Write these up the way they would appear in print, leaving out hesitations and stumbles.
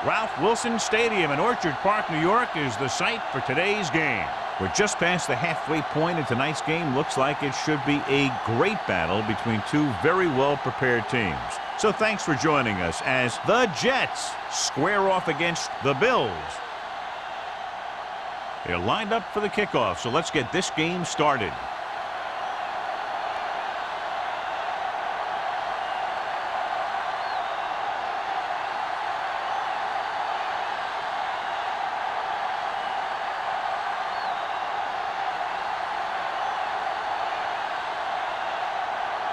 Ralph Wilson Stadium in Orchard Park, New York is the site for today's game. We're just past the halfway point in tonight's game. Looks like it should be a great battle between two very well-prepared teams. So thanks for joining us as the Jets square off against the Bills. They're lined up for the kickoff, so let's get this game started.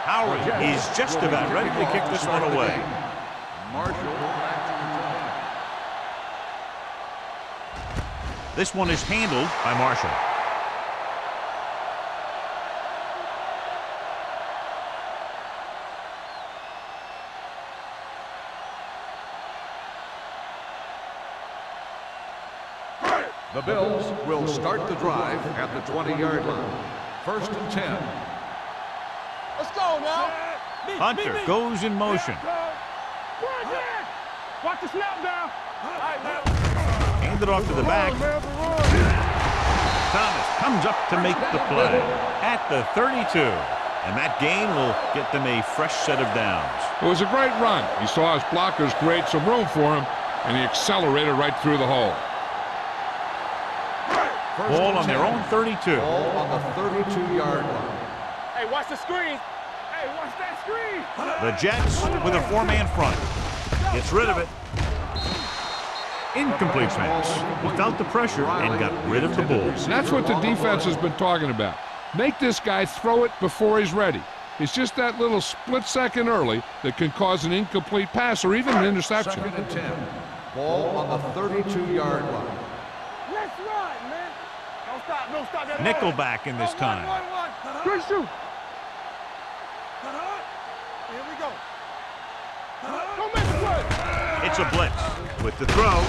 Howard is just about ready to kick this one away. This one is handled by Marshall. The Bills will start the drive at the 20-yard line. 1st and 10. Let's go now. Hunter goes in motion. Watch the snap down. Hand it off to the back. Thomas comes up to make the play at the 32. And that gain will get them a fresh set of downs. It was a great run. He saw his blockers create some room for him, and he accelerated right through the hole. Ball on their own 32. Ball on the 32-yard line. Hey, watch the screen. Hey, watch that screen. The Jets with a four-man front. Gets rid of it. Incomplete pass. He felt the pressure and got rid of the ball. That's what the defense has been talking about. Make this guy throw it before he's ready. It's just that little split second early that can cause an incomplete pass or even an interception. 2nd and 10. Ball on the 32-yard line. Let's run, man. Don't stop. Don't stop that. Nickelback in this time. Good shoot. Here we go. Don't make the play. It's a blitz. With the throw,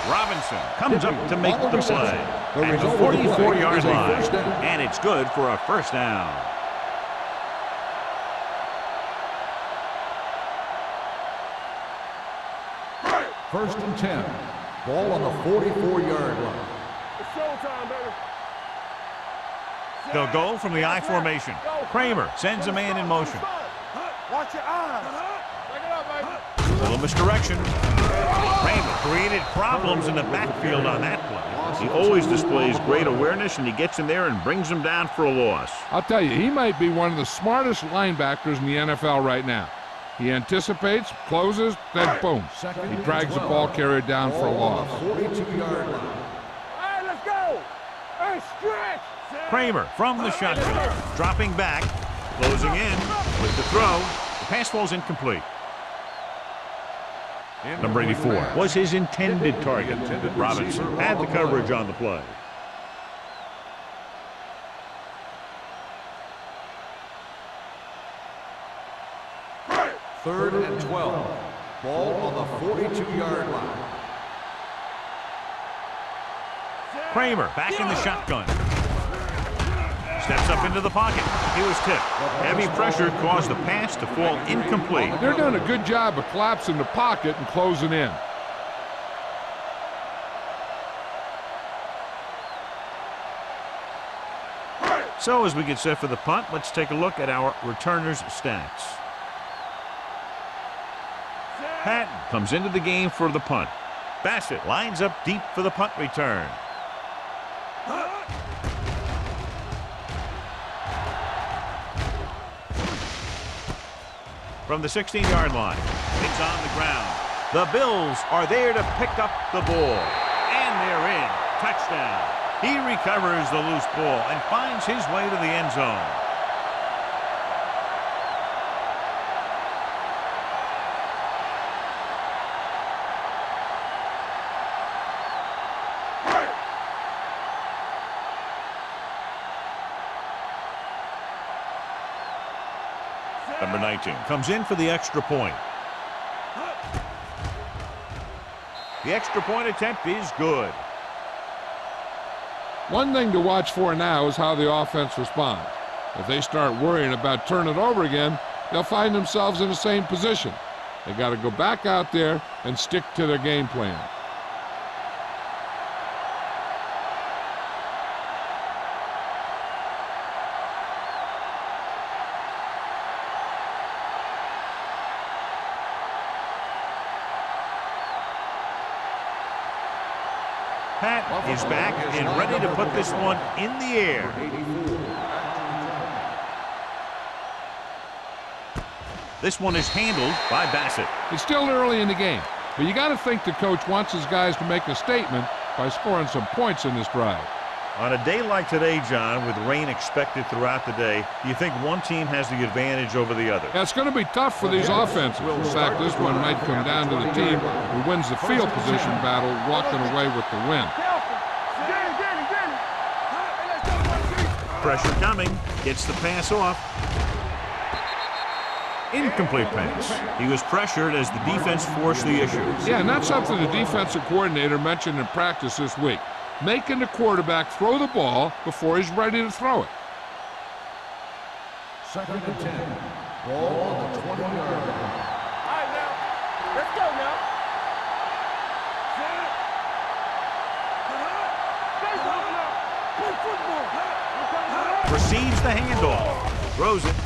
Robinson comes up to make the play at the 44-yard line. And it's good for a first down. First and 10. Ball on the 44-yard line. It's showtime, baby. They'll go from the I formation. Kramer sends a man in motion. Watch your eyes. Back it up, baby. A little misdirection. Kramer created problems in the backfield on that play. He always displays great awareness, and he gets in there and brings them down for a loss. I'll tell you, he might be one of the smartest linebackers in the NFL right now. He anticipates, closes, then boom. He drags the ball carrier down for a loss. 42-yard line. All right, let's go. Hey, stretch. Kramer from the shotgun. Dropping back. Closing in with the throw. The pass falls incomplete. Number 84 was his intended target. Robinson had the coverage on the play. Third and 12. Ball on the 42-yard line. Kramer back in the shotgun. Steps up into the pocket. He was tipped. Heavy pressure caused the pass to fall incomplete. They're doing a good job of collapsing the pocket and closing in. So as we get set for the punt, let's take a look at our returners' stats. Patton comes into the game for the punt. Bassett lines up deep for the punt return. From the 16-yard line, it's on the ground. The Bills are there to pick up the ball. And they're in. Touchdown. He recovers the loose ball and finds his way to the end zone. Number 19 comes in for the extra point. The extra point attempt is good. One thing to watch for now is how the offense responds. If they start worrying about turning it over again, they'll find themselves in the same position. They got to go back out there and stick to their game plan. Pat is back and ready to put this one in the air. This one is handled by Bassett. It's still early in the game, but you got to think the coach wants his guys to make a statement by scoring some points in this drive. On a day like today, John, with rain expected throughout the day, do you think one team has the advantage over the other? Yeah, it's going to be tough for these offenses. In fact, this one might come down to the team who wins the field position battle, walking away with the win. Pressure coming, gets the pass off. Incomplete pass. He was pressured as the defense forced the issue. Yeah, and that's something the defensive coordinator mentioned in practice this week. Making the quarterback throw the ball before he's ready to throw it. 2nd and 10. Ball on the 20-yard line. All right, now. Let's go now. Receives the handoff. Throws it.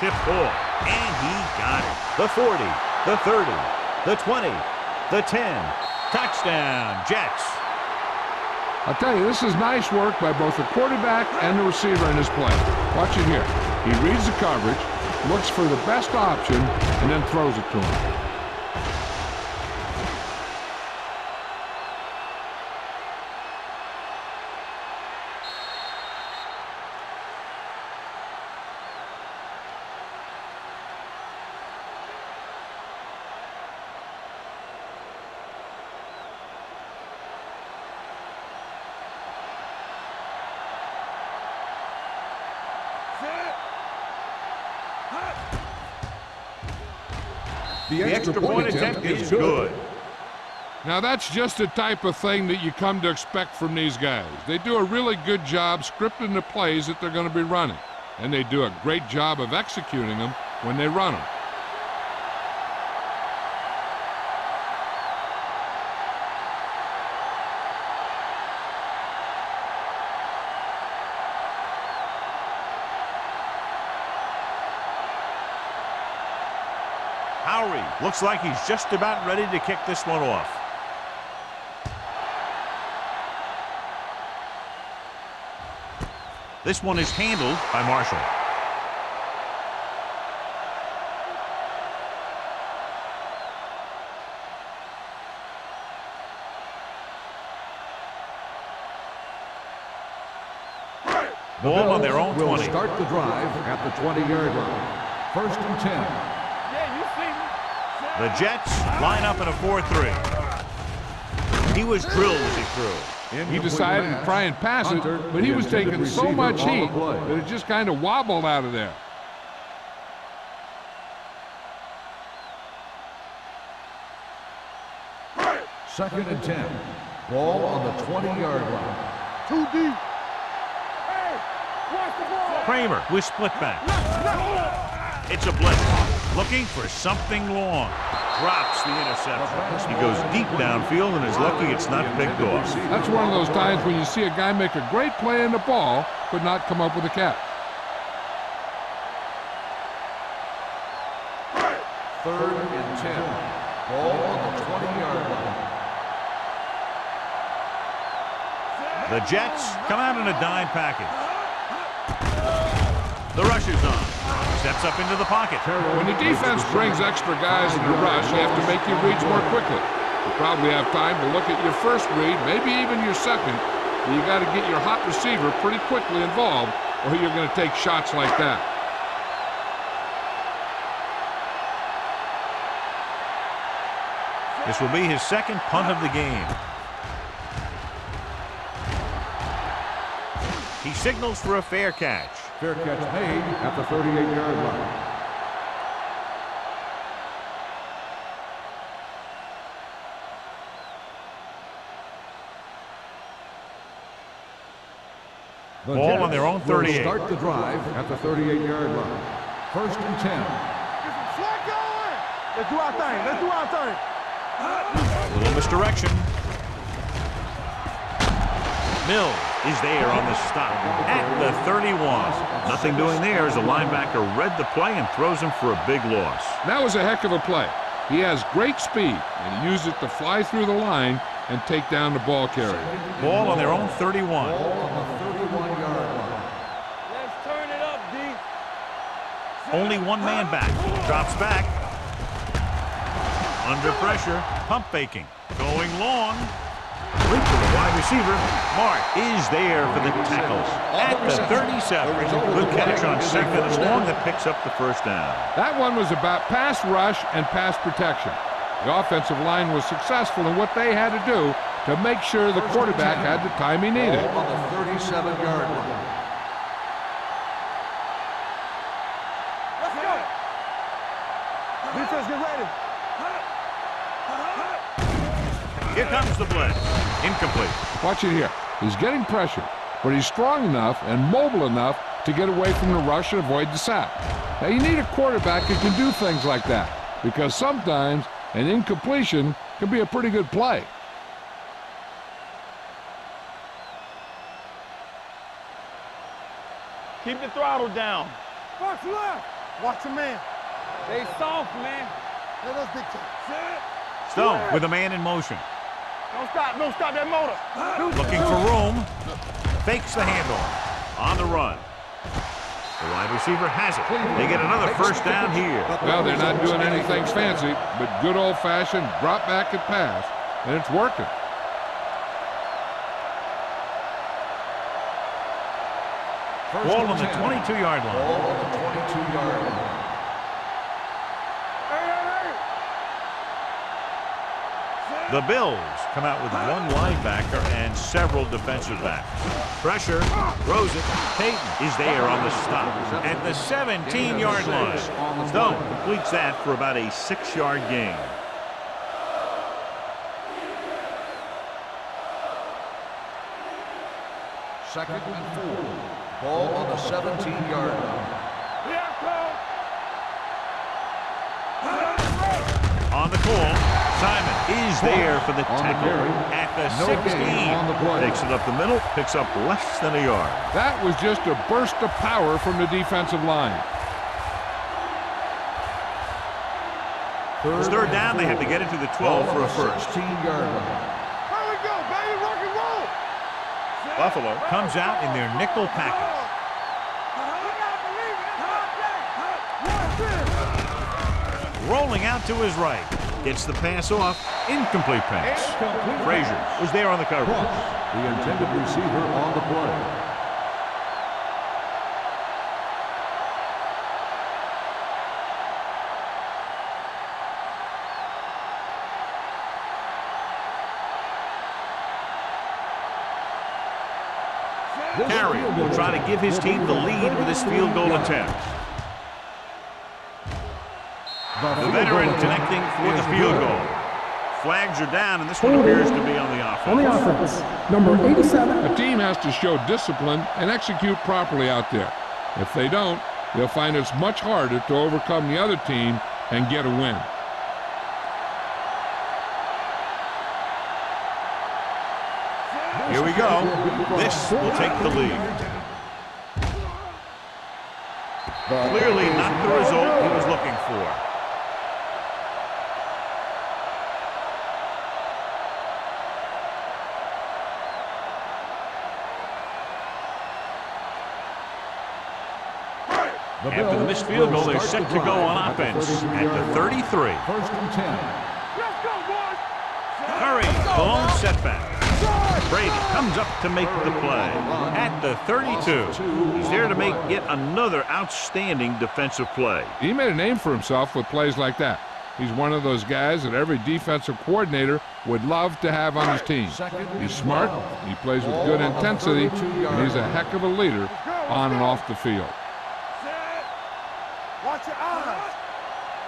Tip ball. And he got it. The 40, the 30, the 20, the 10. Touchdown, Jets. I'll tell you, this is nice work by both the quarterback and the receiver in this play. Watch it here. He reads the coverage, looks for the best option, and then throws it to him. The extra point attempt is good. Now that's just the type of thing that you come to expect from these guys. They do a really good job scripting the plays that they're going to be running. And they do a great job of executing them when they run them. Looks like he's just about ready to kick this one off. This one is handled by Marshall. Ball on their own 20. Will start the drive at the 20-yard line. 1st and 10. The Jets line up in a 4-3. He was drilled as he threw. He decided to try and pass it, but he was taking so much heat that it just kind of wobbled out of there. Second and 10. Ball on the 20-yard line. Too deep. Hey, watch the ball. Kramer with split back. It's a blitz. Looking for something long. Drops the interception. He goes deep downfield and is lucky it's not picked off. That's one of those times when you see a guy make a great play in the ball, but not come up with a catch. 3rd and 10. Ball on the 20-yard line. The Jets come out in a dime package. The rush is on. Steps up into the pocket. When the defense brings extra guys in the rush, you have to make your reads more quickly. You probably have time to look at your first read, maybe even your second, but you got to get your hot receiver pretty quickly involved, or you're going to take shots like that. This will be his second punt of the game. He signals for a fair catch. Fair catch made at the 38-yard line. Ball on their own 38. Will start the drive at the 38-yard line. 1st and 10. Let's do our thing. Let's do our thing. A little misdirection. Mills is there on the stop at the 31. Nothing doing there as the linebacker read the play and throws him for a big loss. That was a heck of a play. He has great speed, and he used it to fly through the line and take down the ball carrier. Ball on their own 31. Ball on the 31-yard line. Let's turn it up, D. Only one man back. Drops back. Under pressure. Pump faking. Going long. Link to the wide receiver. Mark is there for the tackle at the 37. Good catch on second and long that picks up the first down. That one was about pass rush and pass protection. The offensive line was successful in what they had to do to make sure the quarterback had the time he needed. Ball on the 37-yard line. Let's go. Defense, get ready. Here comes the blitz. Incomplete. Watch it here. He's getting pressure, but he's strong enough and mobile enough to get away from the rush and avoid the sack. Now, you need a quarterback who can do things like that, because sometimes an incompletion can be a pretty good play. Keep the throttle down. Box left. Watch your man. Stay soft, man. Let us dictate. Stone with a man in motion. Don't stop that motor. Looking for room. Fakes the handoff. On the run. The wide receiver has it. They get another first down here. Well, they're not doing anything fancy, but good old-fashioned drop back and pass, and it's working. Ball on the 22-yard line. Ball on the 22-yard line. The Bills come out with one linebacker and several defensive backs. Pressure, throws it. Payton is there on the stop at the 17-yard line. Stone completes that for about a 6-yard gain. Second and 4. Ball on the 17-yard line. On the call, Simon is there for the tackle at the 16. Takes it up the middle, picks up less than a yard. That was just a burst of power from the defensive line. It's third down. They have to get it to the 12 for a first. 16-yard line. Here we go, baby. Rock and roll. Buffalo comes out in their nickel package. Rolling out to his right. Gets the pass off. Incomplete pass. Frazier was there on the coverage. The intended receiver on the play. Carey will try to give his team the lead with his field goal attempt. The veteran connecting for the field goal. Flags are down, and this one appears to be on the offense. On the offense, number 87. A team has to show discipline and execute properly out there. If they don't, they'll find it's much harder to overcome the other team and get a win. Here we go. This will take the lead. Clearly not the result he was looking for. After the missed field goal, they're set to go on offense at the 33. First and 10. Let's go, boys. Curry, blown setback. Brady comes up to make the play at the 32. He's there to make yet another outstanding defensive play. He made a name for himself with plays like that. He's one of those guys that every defensive coordinator would love to have on his team. He's smart, he plays with good intensity, and he's a heck of a leader on and off the field. Watch your eyes.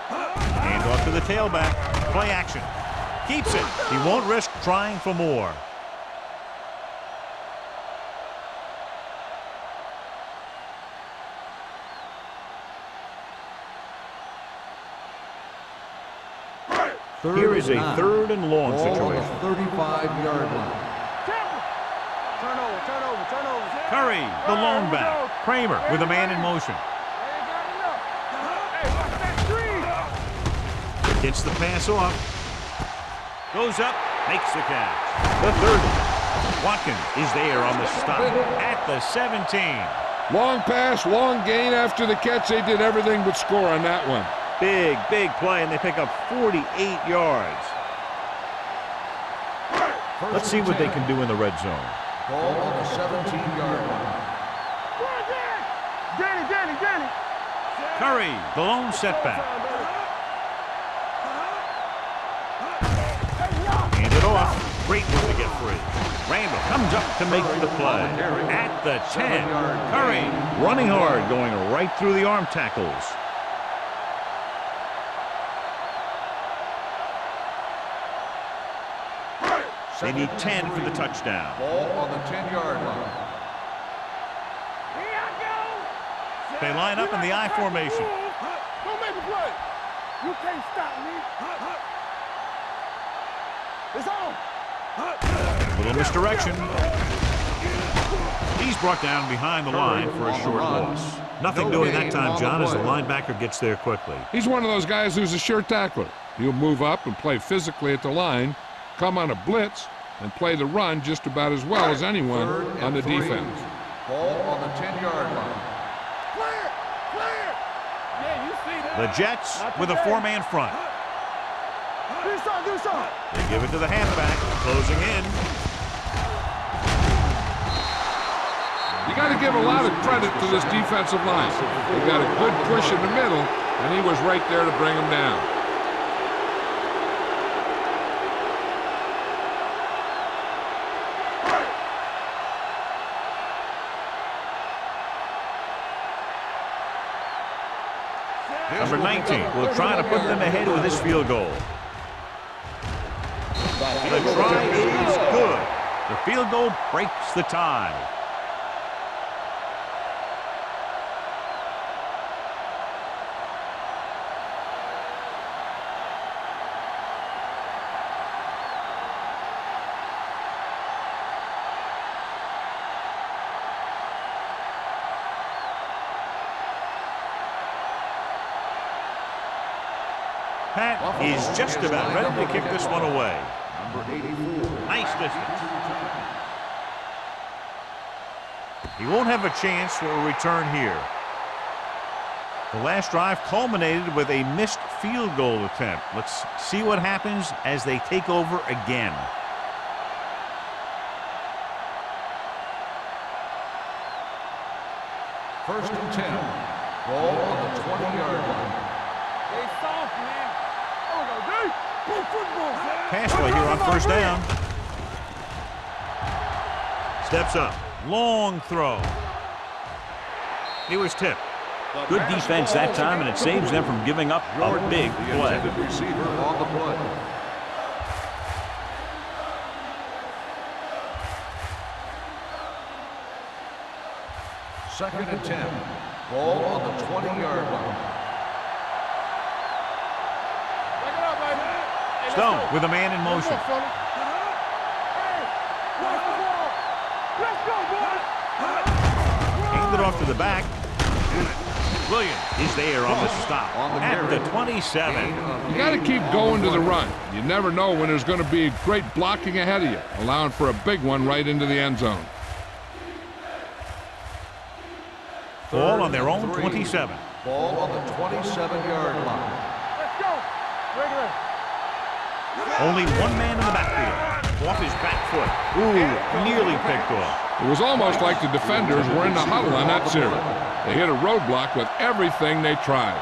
Hand off to the tailback. Play action. Keeps it. He won't risk trying for more. Here is a 3rd and long Ball on situation. the 35-yard line. Turnover. Curry, the lone back. Kramer with a man in motion. Gets the pass off. Goes up, makes the catch. The 30. Watkins is there on the stop at the 17. Long pass, long gain after the catch. They did everything but score on that one. Big play, and they pick up 48 yards. Let's see what they can do in the red zone. Ball on the 17-yard line. Danny. Curry, the lone setback. Hand it off. Great one to get free. Randall comes up to make the play. At the 10. Curry running hard, going right through the arm tackles. They need 10 for the touchdown. Ball on the 10-yard line. They line up in the I formation. Don't make a play. You can't stop me. It's on. Little misdirection. He's brought down behind the line for a short loss. Nothing doing that time, John, as the linebacker gets there quickly. He's one of those guys who's a sure tackler. He'll move up and play physically at the line, come on a blitz, and play the run just about as well as anyone on the defense. Ball on the 10-yard line. Clear. Yeah, you see that. The Jets with a 4-man front. Do something. They give it to the halfback, closing in. You got to give a lot of credit to this defensive line. They got a good push in the middle, and he was right there to bring him down. Number 19 will try to put them ahead with this field goal. The try is good. The field goal breaks the tie. Pat is just about ready to kick this one away. Number 84. Nice distance. He won't have a chance for a return here. The last drive culminated with a missed field goal attempt. Let's see what happens as they take over again. First and 10. Ball on the 20-yard line. They soft, man. Pass play here on first down. Steps up. Long throw. He was tipped. Good defense that time, and it saves them from giving up a big play. The intended receiver on the play. Second and 10. Ball on the 20-yard line. Stone with a man in motion. Handed off to the back. Williams is there on the stop at the 27. You got to keep going to the run. You never know when there's going to be great blocking ahead of you, allowing for a big one right into the end zone. Ball on their own 27. Ball on the 27-yard line. Let's go. Regular. Only one man in the backfield. Off his back foot. Ooh, nearly picked off. It was almost like the defenders were in the huddle on that series. They hit a roadblock with everything they tried.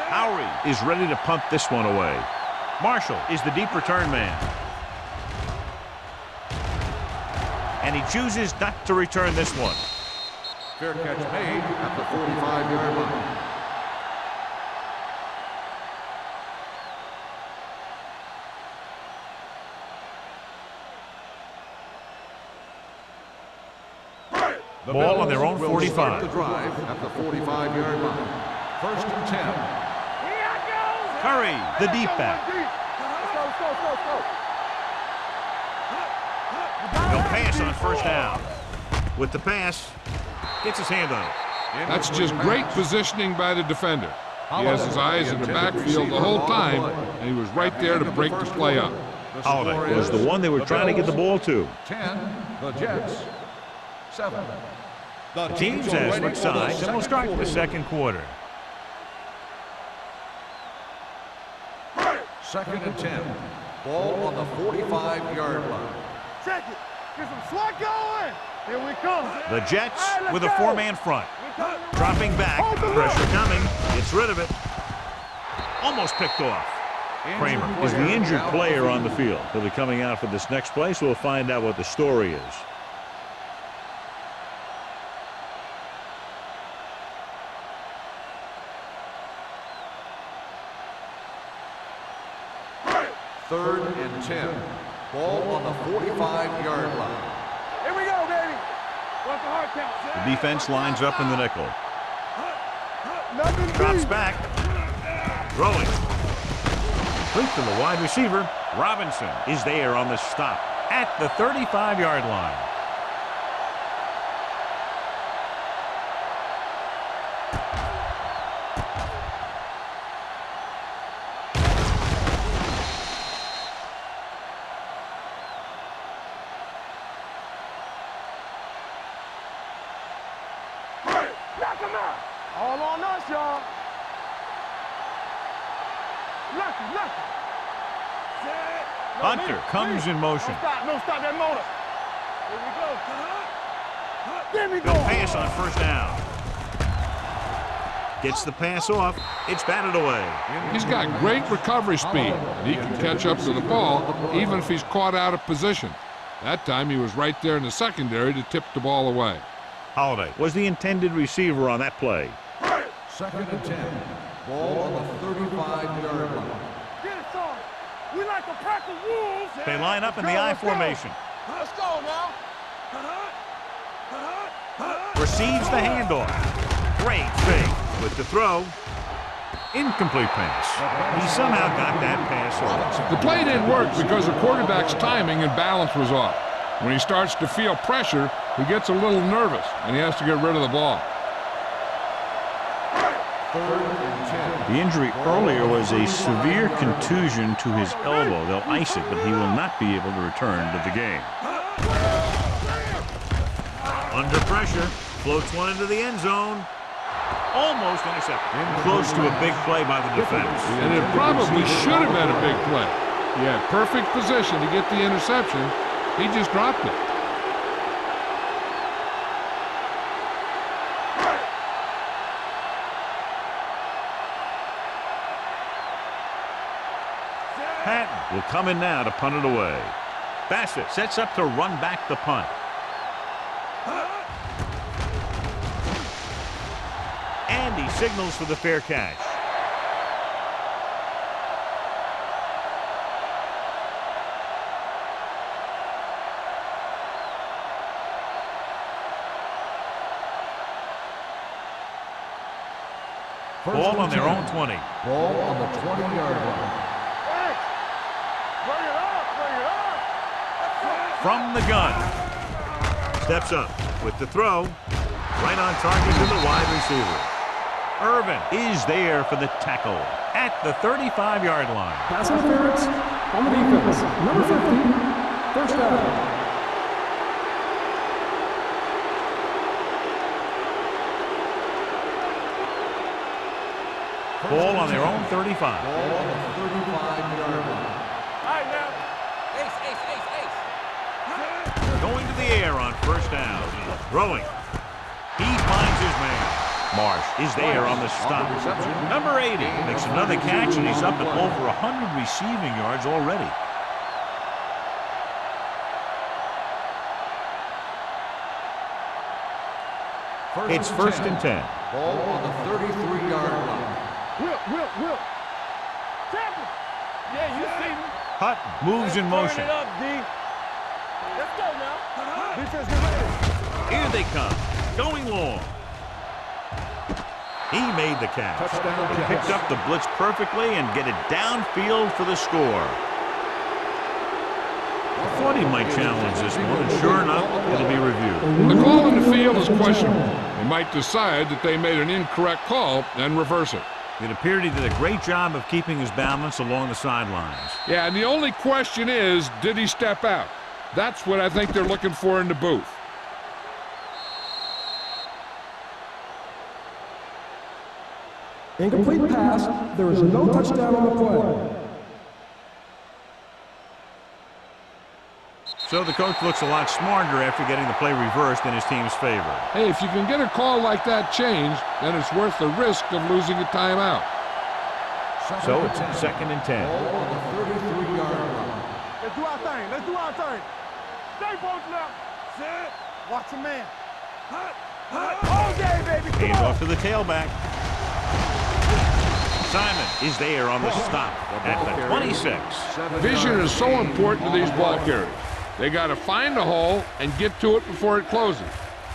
Howery is ready to punt this one away. Marshall is the deep return man. And he chooses not to return this one. Fair catch made at the 45-yard line. The Ball on Bills their own will 45. start the drive at the 45-yard line. 1st and 10. Curry, the deep back. They'll pass on 1st down. With the pass, gets his hand on it. That's just great positioning by the defender. He has his eyes in the backfield the whole time, and he was right there to break the play up. Holiday was the one they were trying to get the ball to. 10, the Jets. 7. The Teams as switch sides, and we'll start the second quarter. 2nd and 10. Ball on the 45-yard line. Check it. Get some slot going. Here we come. The Jets Let's with a go. 4-man front. Dropping back. Pressure coming. Gets rid of it. Almost picked off. Kramer is the injured player on the field. He'll be coming out for this next play, so we'll find out what the story is. Third and 10. Ball on the 45-yard line. Here we go, baby. What's the hard count? The defense lines up in the nickel. Nothing Drops deep. back. Throwing. Complete to the wide receiver. Robinson is there on the stop at the 35-yard line. Knock him out. All on us, y'all. Knock him. Hunter comes in motion. No stop that motor. Here we go. There we They'll go. pass on 1st down. Gets the pass off. It's batted away. He's got great recovery speed, and he can catch up to the ball even if he's caught out of position. That time he was right there in the secondary to tip the ball away. Holiday was the intended receiver on that play. 2nd and 10. Ball on the 35-yard line. Get it, son. We like to practice wolves. They line up in the I formation. Let's go now. Receives the handoff. Great fake with the throw. Incomplete pass. He somehow got that pass off. The play didn't work because the quarterback's timing and balance was off. When he starts to feel pressure, he gets a little nervous, and he has to get rid of the ball. 3rd and 10. The injury earlier was a severe contusion to his elbow. They'll ice it, but he will not be able to return to the game. Under pressure, floats one into the end zone. Almost intercepted. Close to a big play by the defense. And it probably should have been a big play. He had perfect position to get the interception. He just dropped it. Patton will come in now to punt it away. Bassett sets up to run back the punt. And he signals for the fair catch. Ball on their own 20. Ball on the 20-yard line. Bring it up. From the gun. Steps up with the throw. Right on target to the wide receiver. Irvin is there for the tackle at the 35-yard line. Pass interference on the defense. Number 50, 1st down. Ball on their own 35. Ball on the 35-yard line. All right, now. Going to the air on 1st down. Throwing. He finds his man. Marsh is there on the stop. Number 80 makes another catch, and he's up at over 100 receiving yards already. It's 1st and 10. Ball on the 33-yard line. Will. Tap it. Yeah, you see me. Hutton moves in motion. Turn it up, D. Let's go now. Defense, get ready. Here they come. Going long. He made the catch. Touchdown, He picked up the blitz perfectly and get it downfield for the score. I thought he might challenge this one, and sure enough, it'll be reviewed. The call in the field is questionable. They might decide that they made an incorrect call and reverse it. It appeared he did a great job of keeping his balance along the sidelines. Yeah, and the only question is, did he step out? That's what I think they're looking for in the booth. Incomplete pass. There is no touchdown on the play. So the coach looks a lot smarter after getting the play reversed in his team's favor. Hey, if you can get a call like that changed, then it's worth the risk of losing a timeout. So it's 2nd and 10. On the 33-yard line. Let's do our thing. Let's do our thing. Stay both left. Sit. Watch a man. All day, baby. Come Hands on. off to the tailback. Simon is there on the stop at the 26. Vision is so important to these ball carriers. They got to find the hole and get to it before it closes.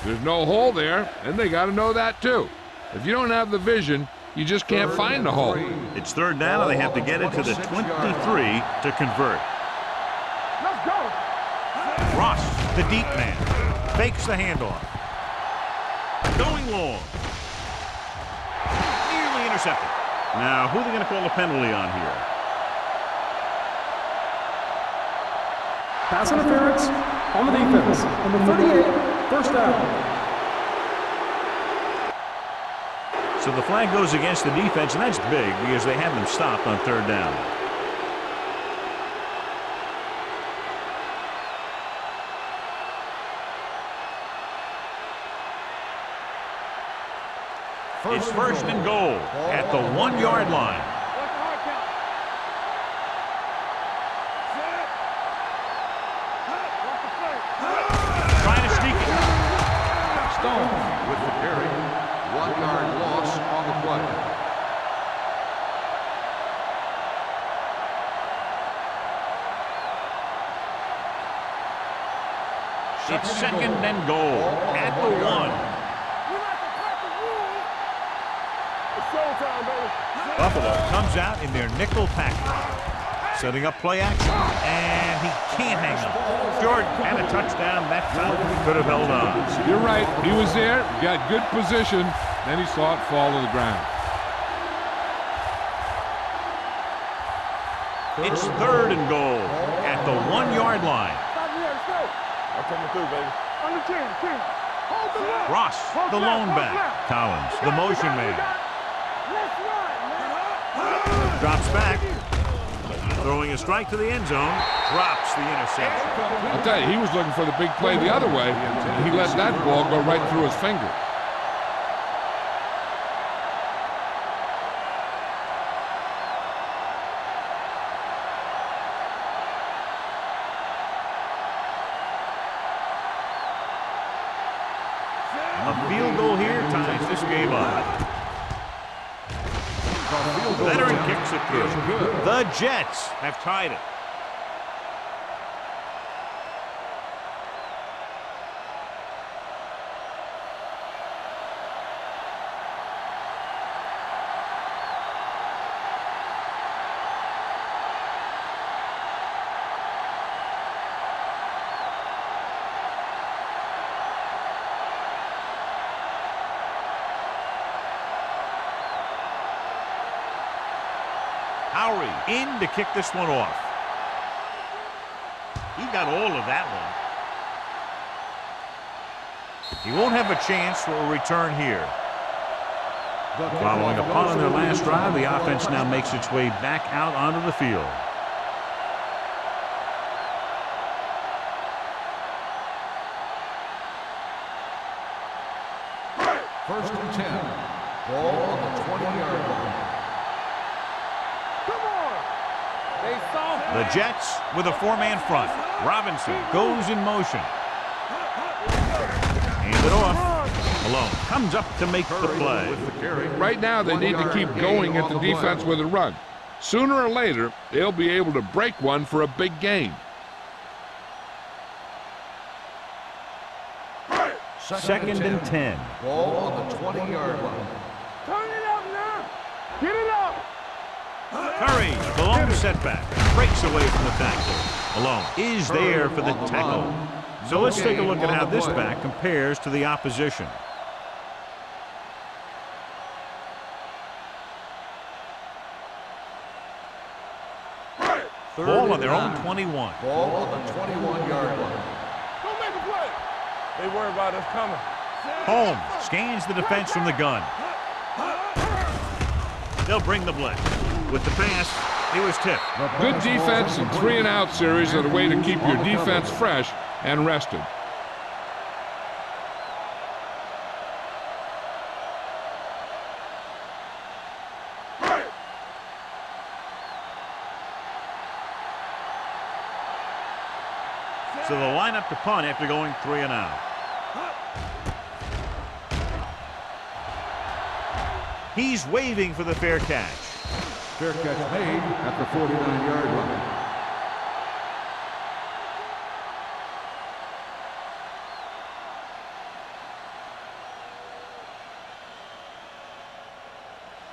There's no hole there, and they got to know that too. If you don't have the vision, you just can't find the hole. It's 3rd down, and they have to get it to the 23 to convert. Let's go. Ross, the deep man, fakes the handoff. Going long. Nearly intercepted. Now, who are they going to call a penalty on here? Pass interference on the defense. Number 38, first down. So the flag goes against the defense, and that's big because they have them stopped on 3rd down. It's 1st and goal at the 1-yard line. What's the hard count? Sit. Watch the play. Trying to sneak it. Stone with the carry. 1-yard loss on the play. It's 2nd and goal at the 1. We like to crack the rules. It's showtime, baby. Buffalo comes out in their nickel package, setting up play action, and he can't hang on. Jordan had a touchdown. That time he could have held on. You're right. He was there, got good position, then he saw it fall to the ground. It's 3rd and goal at the 1-yard line. Stop here. Let's go. I'm coming through, baby. On the 10. Hold the left. Ross, Hold the left, lone hold back. left. Collins, We the got it, motion we man. got it. Let's run, man. Drops back. Throwing a strike to the end zone. Drops the interception. I'll tell you, he was looking for the big play the other way, and he let that ball go right through his finger. A field goal here ties this game up. Veteran kicks it through. The Jets have tied it. Howery in to kick this one off. He got all of that one. He won't have a chance for a return here. Following a punt on their last drive, the offense now makes its way back out onto the field. First and 10. Ball on the 20-yard line. Come on. They soft. The Jets with a 4-man front. Robinson goes in motion. Hand it off. Malone comes up to make the play. With the carry. Right now, they need to keep going at the defense with a run. Sooner or later, they'll be able to break one for a big gain. Second and 10. Ball on the 20-yard line. Turn it up now. Get it up. Curry, the long setback, breaks away from the tackle. Alone is there for the tackle. So let's take a look at how this back compares to the opposition. Ball on their own 21. Ball on the 21-yard line. Don't make a play. They worry about us coming. Holmes scans the defense from the gun. They'll bring the blitz. With the pass, it was tipped. Good defense and 3-and-out series are the way to keep your defense fresh and rested. So they'll line up to punt after going 3-and-out. He's waving for the fair catch. Fair catch made at the 49-yard line.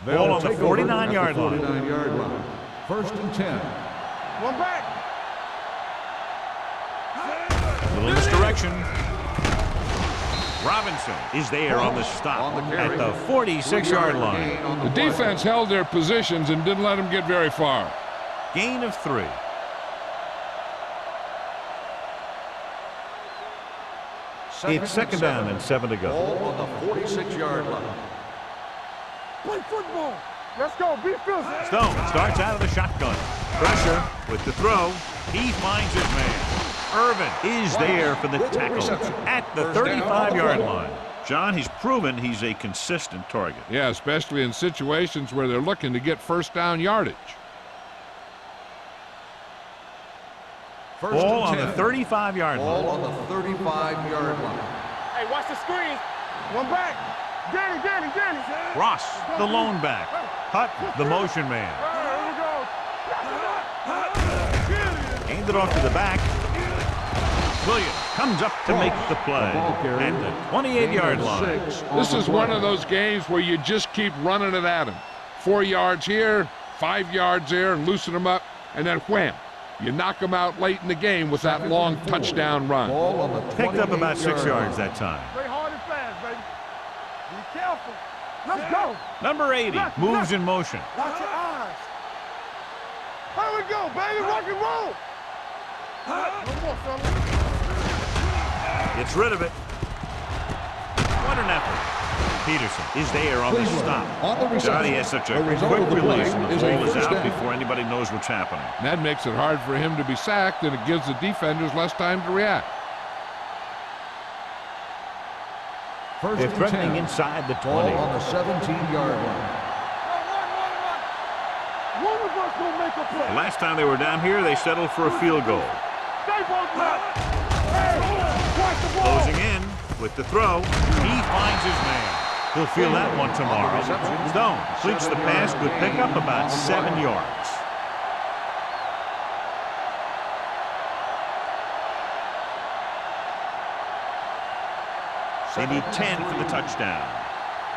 Ball on the 49-yard line. 49-yard line. First and 10. One back. Little misdirection. Robinson is there on the stop at the 46-yard line. The defense held their positions and didn't let them get very far. Gain of 3. It's second down and 7 to go. Ball on the 46-yard line. Play football. Let's go. Be physical. Stone starts out of the shotgun. Pressure with the throw. He finds his man. Irvin is there for the tackle at the 35-yard line. John, he's proven he's a consistent target. Yeah, especially in situations where they're looking to get first down yardage. Ball on the 35-yard Ball line. on the 35-yard line. Hey, watch the screen. One back. Danny. Ross, the lone back. Hutt, the motion man. Here we go. Hand it off to the back. Williams comes up to make the play at the 28-yard line. This is one of those games where you just keep running it at them. 4 yards here, 5 yards there, loosen them up, and then wham. You knock them out late in the game with that long touchdown run. Ball on the Picked up about 6 28-yard yards line. that time. Play hard and fast, baby. Be careful. Let's go. Number 80 moves in motion. Watch your eyes. Here we go, baby. Rock and roll. No more, fella. Gets rid of it. What an effort. Peterson is there on the stop. Johnny has such a quick release, and the ball is out before anybody knows what's happening. And that makes it hard for him to be sacked, and it gives the defenders less time to react. They're threatening inside the 20. Ball on the 17-yard line. One of us gonna make a play. Last time they were down here, they settled for a field goal. Stay both left. Hey, watch the ball. Closing in with the throw. He finds his man. He'll feel that one tomorrow. Stone completes the pass. Good pickup, about 7 yards. They need 10 for the touchdown.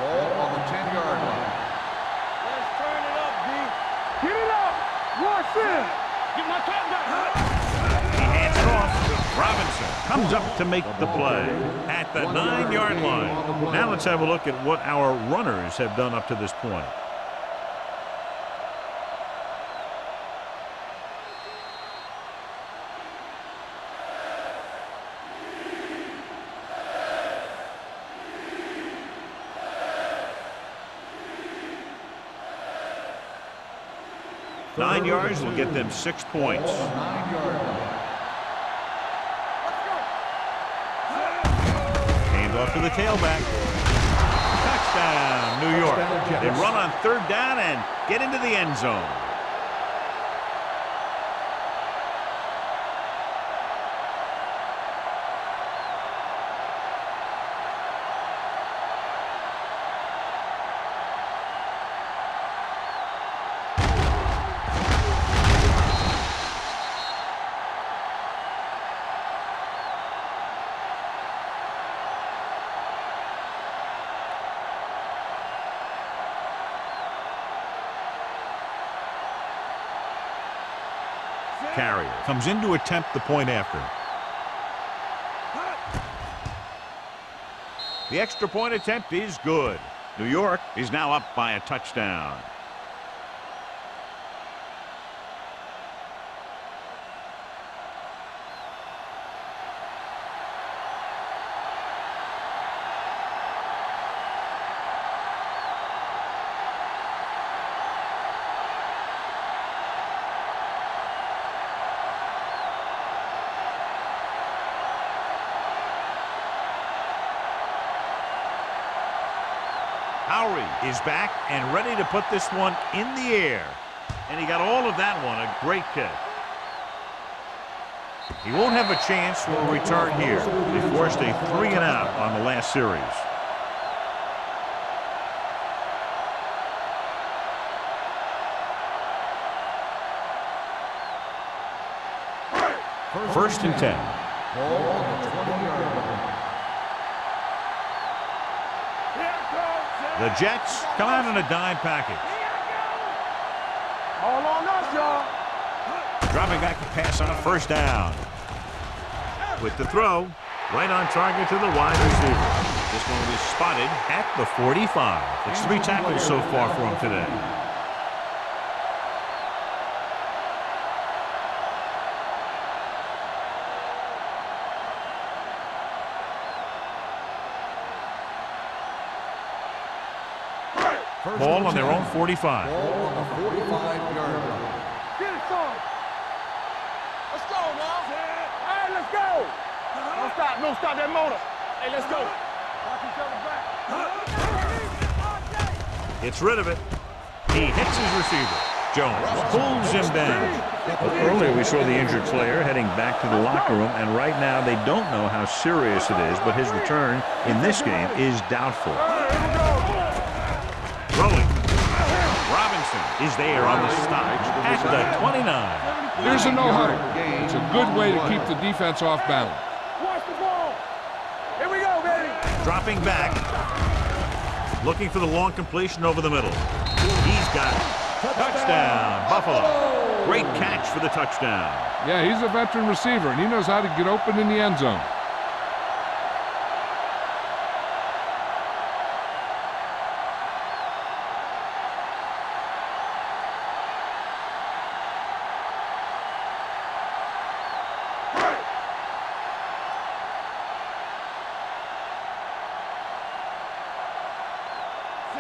Ball on the 10-yard line. Let's turn it up, D. Get it up. Watch this. Get my top down. He hands it off. Robinson comes up to make the play at the 9-yard line. Now let's have a look at what our runners have done up to this point. Nine yards will get them 6 points. 9-yard line. Hand off to the tailback. Touchdown, New York. They run on 3rd down and get into the end zone. Carrier comes in to attempt the point after. The extra point attempt is good. New York is now up by a touchdown. Lowry is back and ready to put this one in the air. And he got all of that one. A great kick. He won't have a chance for a return here. They forced a 3-and-out on the last series. First and 10. Ball on the 20-yard line. The Jets come out in a dime package. All on us, y'all. Dropping back to pass on a first down. With the throw, right on target to the wide receiver. This one was spotted at the 45. It's 3 tackles so far for him today. Ball on their own 45. Ball on the 45-yard line. Get it, son. Let's go, now. Hey, let's go. Don't stop. Don't stop that motor. Hey, let's go. Watch each other back. Gets rid of it. He hits his receiver. Jones pulls him down. Well, earlier we saw the injured player heading back to the locker room, and right now they don't know how serious it is, but his return in this game is doubtful. Throwing. Robinson is there on the stop at the 29. Here's a no-huddle. It's a good way to keep the defense off balance. Watch the ball. Here we go, baby. Dropping back. Looking for the long completion over the middle. He's got it. Touchdown, Buffalo. Great catch for the touchdown. Yeah, he's a veteran receiver, and he knows how to get open in the end zone.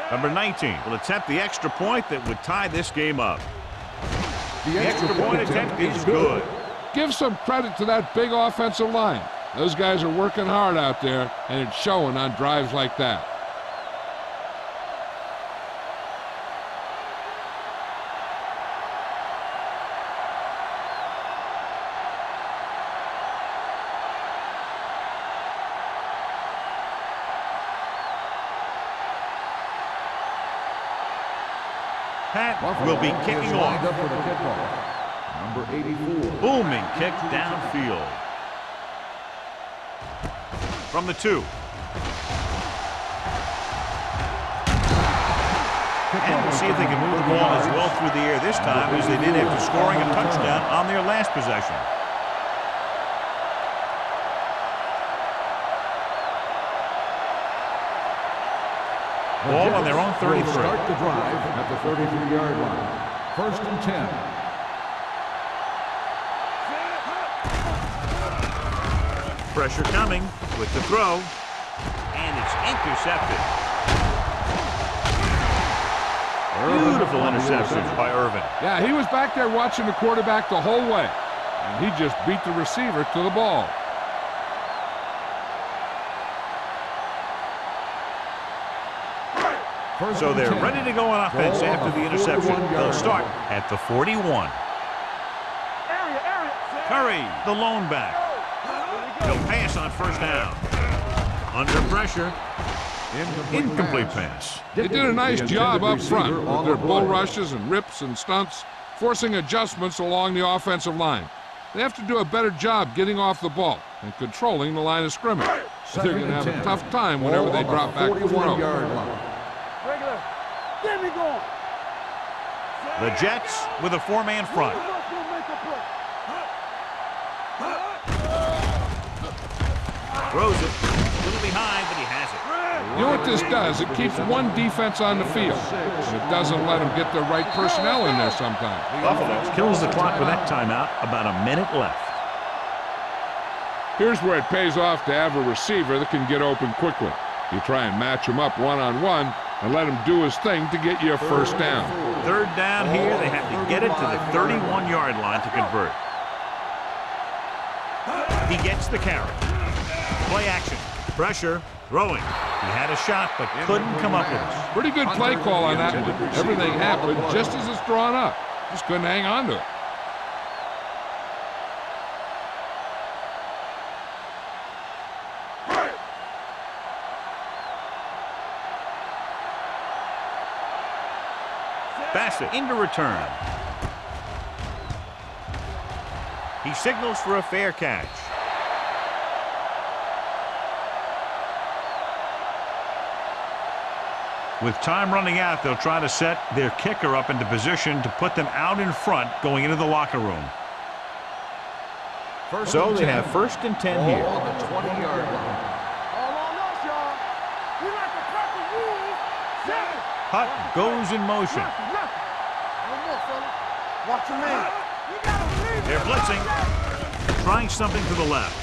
Number 19 will attempt the extra point that would tie this game up. The extra point attempt is good. Give some credit to that big offensive line. Those guys are working hard out there, and it's showing on drives like that. Pat will be kicking off. Up for the kickoff. Number 84. Booming kick downfield. From the 2. And we'll see if they can move the ball as well through the air this time as they did after scoring a touchdown on their last possession. Ball on their own 33. Start the drive at the 33-yard line. First and 10. Pressure coming with the throw, and it's intercepted. Beautiful interception by Irvin. Yeah, he was back there watching the quarterback the whole way, and he just beat the receiver to the ball. So they're ready to go on offense after the interception. They'll start at the 41. Curry, the lone back. He'll pass on first down. Under pressure. Incomplete pass. They did a nice job up front with their bull rushes and rips and stunts, forcing adjustments along the offensive line. They have to do a better job getting off the ball and controlling the line of scrimmage. They're going to have a tough time whenever they drop back to throw. Regular. Get me going. The Jets with a 4-man front. Throws it. A little behind, but he has it. You know what this does? It keeps one defense on the field. And it doesn't let them get the right personnel in there sometimes. Buffalo kills the clock with that timeout. About a minute left. Here's where it pays off to have a receiver that can get open quickly. You try and match him up one-on-one and let him do his thing to get you a first down. Third down here. They have to get it to the 31-yard line to convert. He gets the carry. Play action. Pressure. Throwing. He had a shot, but couldn't come up with it. Pretty good play call on that one. Everything happened just as it's drawn up. Just couldn't hang on to it. Bassett into return. He signals for a fair catch. With time running out, they'll try to set their kicker up into position to put them out in front going into the locker room. So they have 1st and 10 here. On the 20-yard line. All on us, y'all. We like to cut the rules. 7. Hutt goes in motion. Nothing. No more, fella. Watch your man. They're blitzing. Trying something to the left.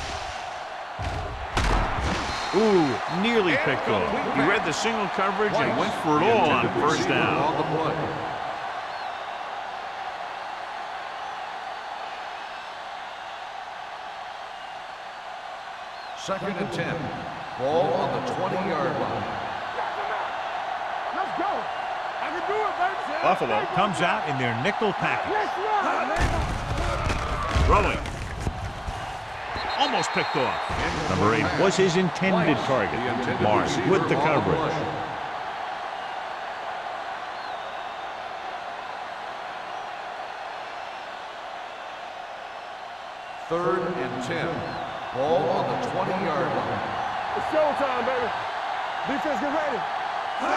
Ooh, nearly picked off. He read the single coverage and went for it all on first down. On the play. Second and 10. Ball on the 20-yard line. Let's go. I can do it, baby. Buffalo comes out in their nickel package. Let's run. Throwing. Almost picked off. Number 8 was his intended target. Mars with the coverage. Third and 10. Ball on the 20-yard line. It's showtime, baby. Defense, get ready.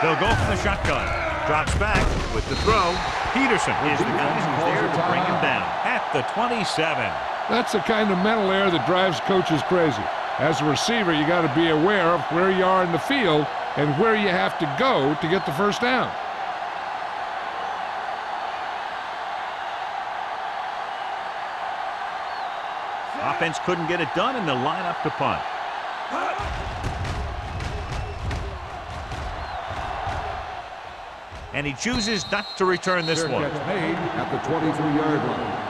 They'll go from the shotgun. Drops back with the throw. Peterson is the guy who's there to bring him down at the 27. That's the kind of mental error that drives coaches crazy. As a receiver, you got to be aware of where you are in the field and where you have to go to get the first down. Offense couldn't get it done, and they'll line up to punt. And he chooses not to return this one. Catch made at the 23-yard line.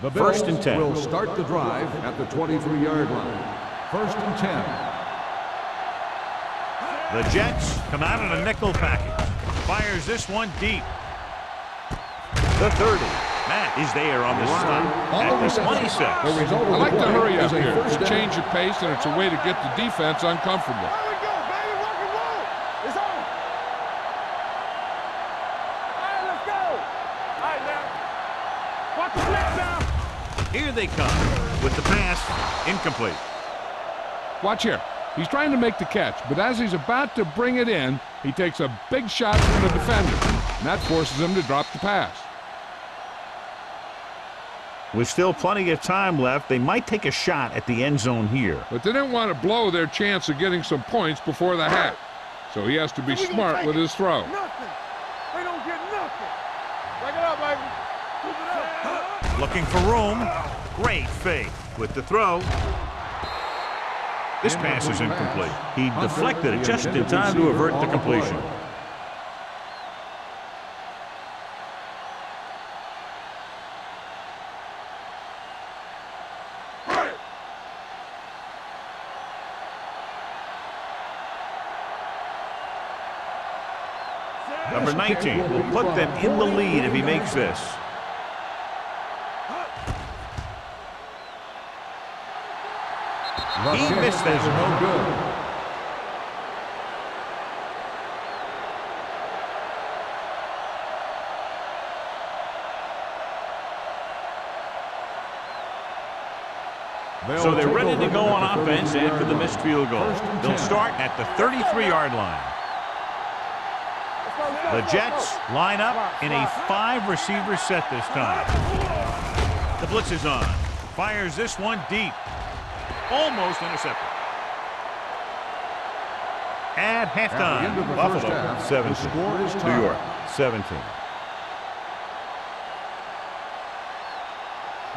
The Bills 1st and 10. will start the drive at the 23-yard line. 1st and 10. The Jets come out in a nickel package. Fires this one deep. The 30. Matt is there on the stop at the 26. I like to hurry up here. It's a change of pace, and it's a way to get the defense uncomfortable. There we go, baby. Rock and roll. It's on. All right, let's go. All right, now. Watch the blitz now. Here they come with the pass. Incomplete. Watch here. He's trying to make the catch, but as he's about to bring it in, he takes a big shot from the defender, and that forces him to drop the pass. With still plenty of time left, they might take a shot at the end zone here. But they didn't want to blow their chance of getting some points before the half, so he has to be smart with his throw. Nothing. They don't get nothing. Back it up, baby. Keep it up. Looking for room. Great fake with the throw. This pass is incomplete. He deflected it just in time to avert the completion. Number 19 will put them in the lead if he makes this. He missed that. No good. So they're ready to go on offense after the missed field goal. They'll start at the 33-yard line. The Jets line up in a 5-receiver set this time. The blitz is on. Fires this one deep. Almost intercepted. At halftime, Buffalo 17, New York 17.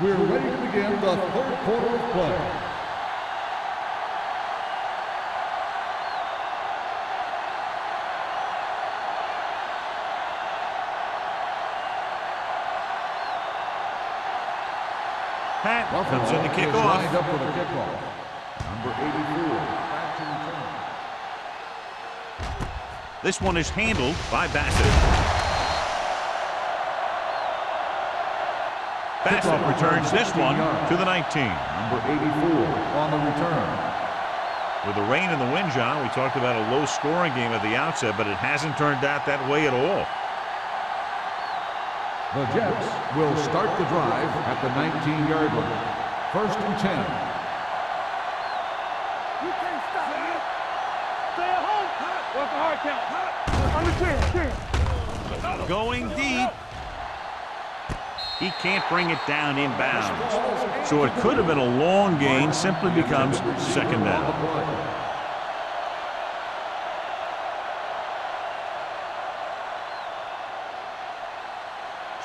We're ready to begin the third quarter of play. Pat comes in to kick off. Lined up for the kickoff. Number 84. Back to return. This one is handled by Bassett. Bassett returns this one to the 19. Number 84 on the return. With the rain and the wind, John, we talked about a low-scoring game at the outset, but it hasn't turned out that way at all. The Jets will start the drive at the 19-yard line. 1st and 10. You can't stop me. Stay at home. What's the hard count? Under 10. Going deep. He can't bring it down inbounds. So it could have been a long gain, simply becomes second down.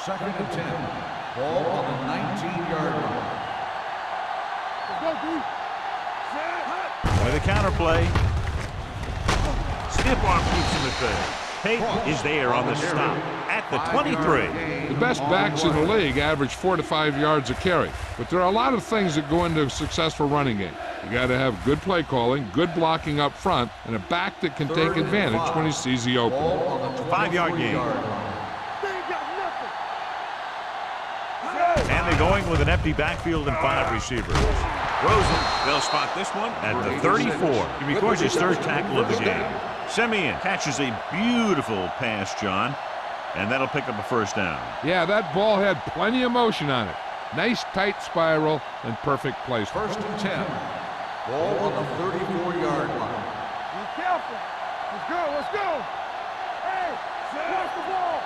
Second and 10. Ball on the 19-yard line. With a counter play. Stiff arm keeps him at third. Payton is there on the stop at the 23. The best backs in the league average 4 to 5 yards a carry. But there are a lot of things that go into a successful running game. You got to have good play calling, good blocking up front, and a back that can take advantage when he sees the opening. 5-yard gain. And they're going with an empty backfield and 5 receivers. Rosen, they'll spot this one at the 34. He records his 3rd tackle of the game. Simeon catches a beautiful pass, John, and that'll pick up a 1st down. Yeah, that ball had plenty of motion on it. Nice tight spiral and perfect placement. 1st and 10. Ball on the 34-yard line. Be careful. Let's go. Let's go. Hey, watch the ball.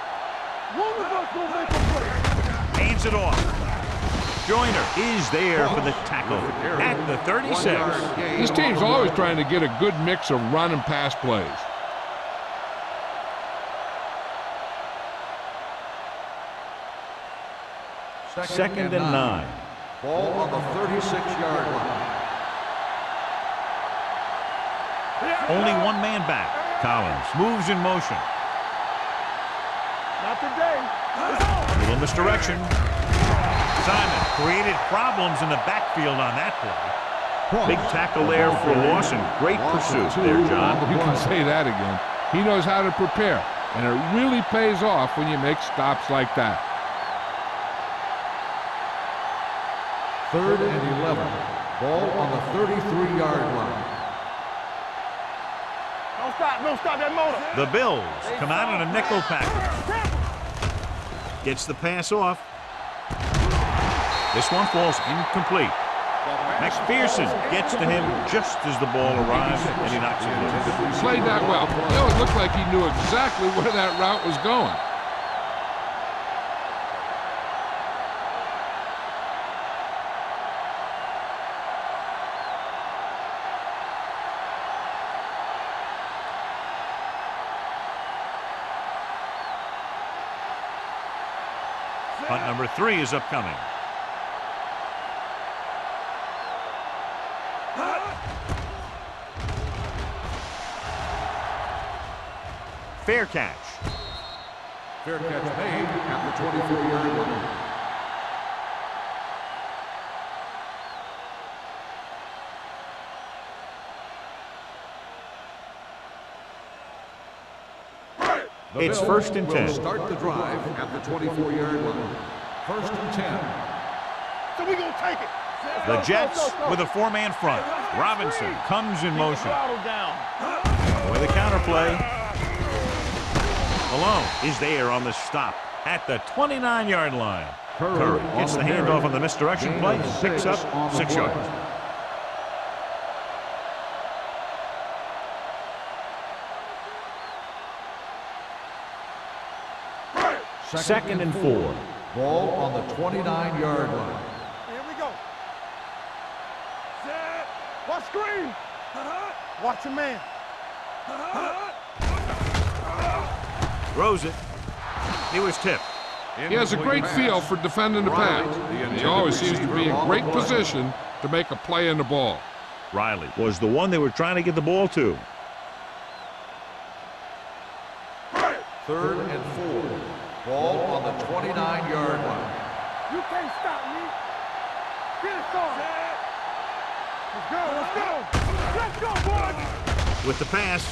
One of us will make a play. Hands it off. Joyner is there for the tackle at the 36. This team's always trying to get a good mix of run and pass plays. Second and 9. Ball on the 36-yard line. Only one man back. Collins moves in motion. Not today. Little misdirection. Simon created problems in the backfield on that play. Big tackle there for a loss and great pursuit there, John. You can say that again. He knows how to prepare, and it really pays off when you make stops like that. 3rd and 11. Ball on the 33-yard line. Don't stop that motor. The Bills come out in a nickel package. Gets the pass off. This one falls incomplete. McPherson gets to him just as the ball arrives, and he knocks it loose. Played that well. It looked like he knew exactly where that route was going. Punt number 3 is upcoming. Fair catch. Fair catch made at the 24-yard line. It's 1st and 10. Start the drive at the 24-yard line. 1st and 10. So we're going to take it. The Jets with a 4-man front. Robinson comes in motion. With a counter play. Malone is there on the stop at the 29-yard line. Curry gets the handoff on the misdirection play and picks up 6 yards. 2nd and 4. Ball on the 29-yard line. Here we go. Set. Watch screen. Watch your man. Throws it. He was tipped. He has a great feel for defending the pass. He always seems to be in great position to make a play in the ball. Riley was the one they were trying to get the ball to. 3rd and 4. Ball on the 29-yard line. You can't stop me. Get it started. Let's go, let's go. Let's go, boys. With the pass.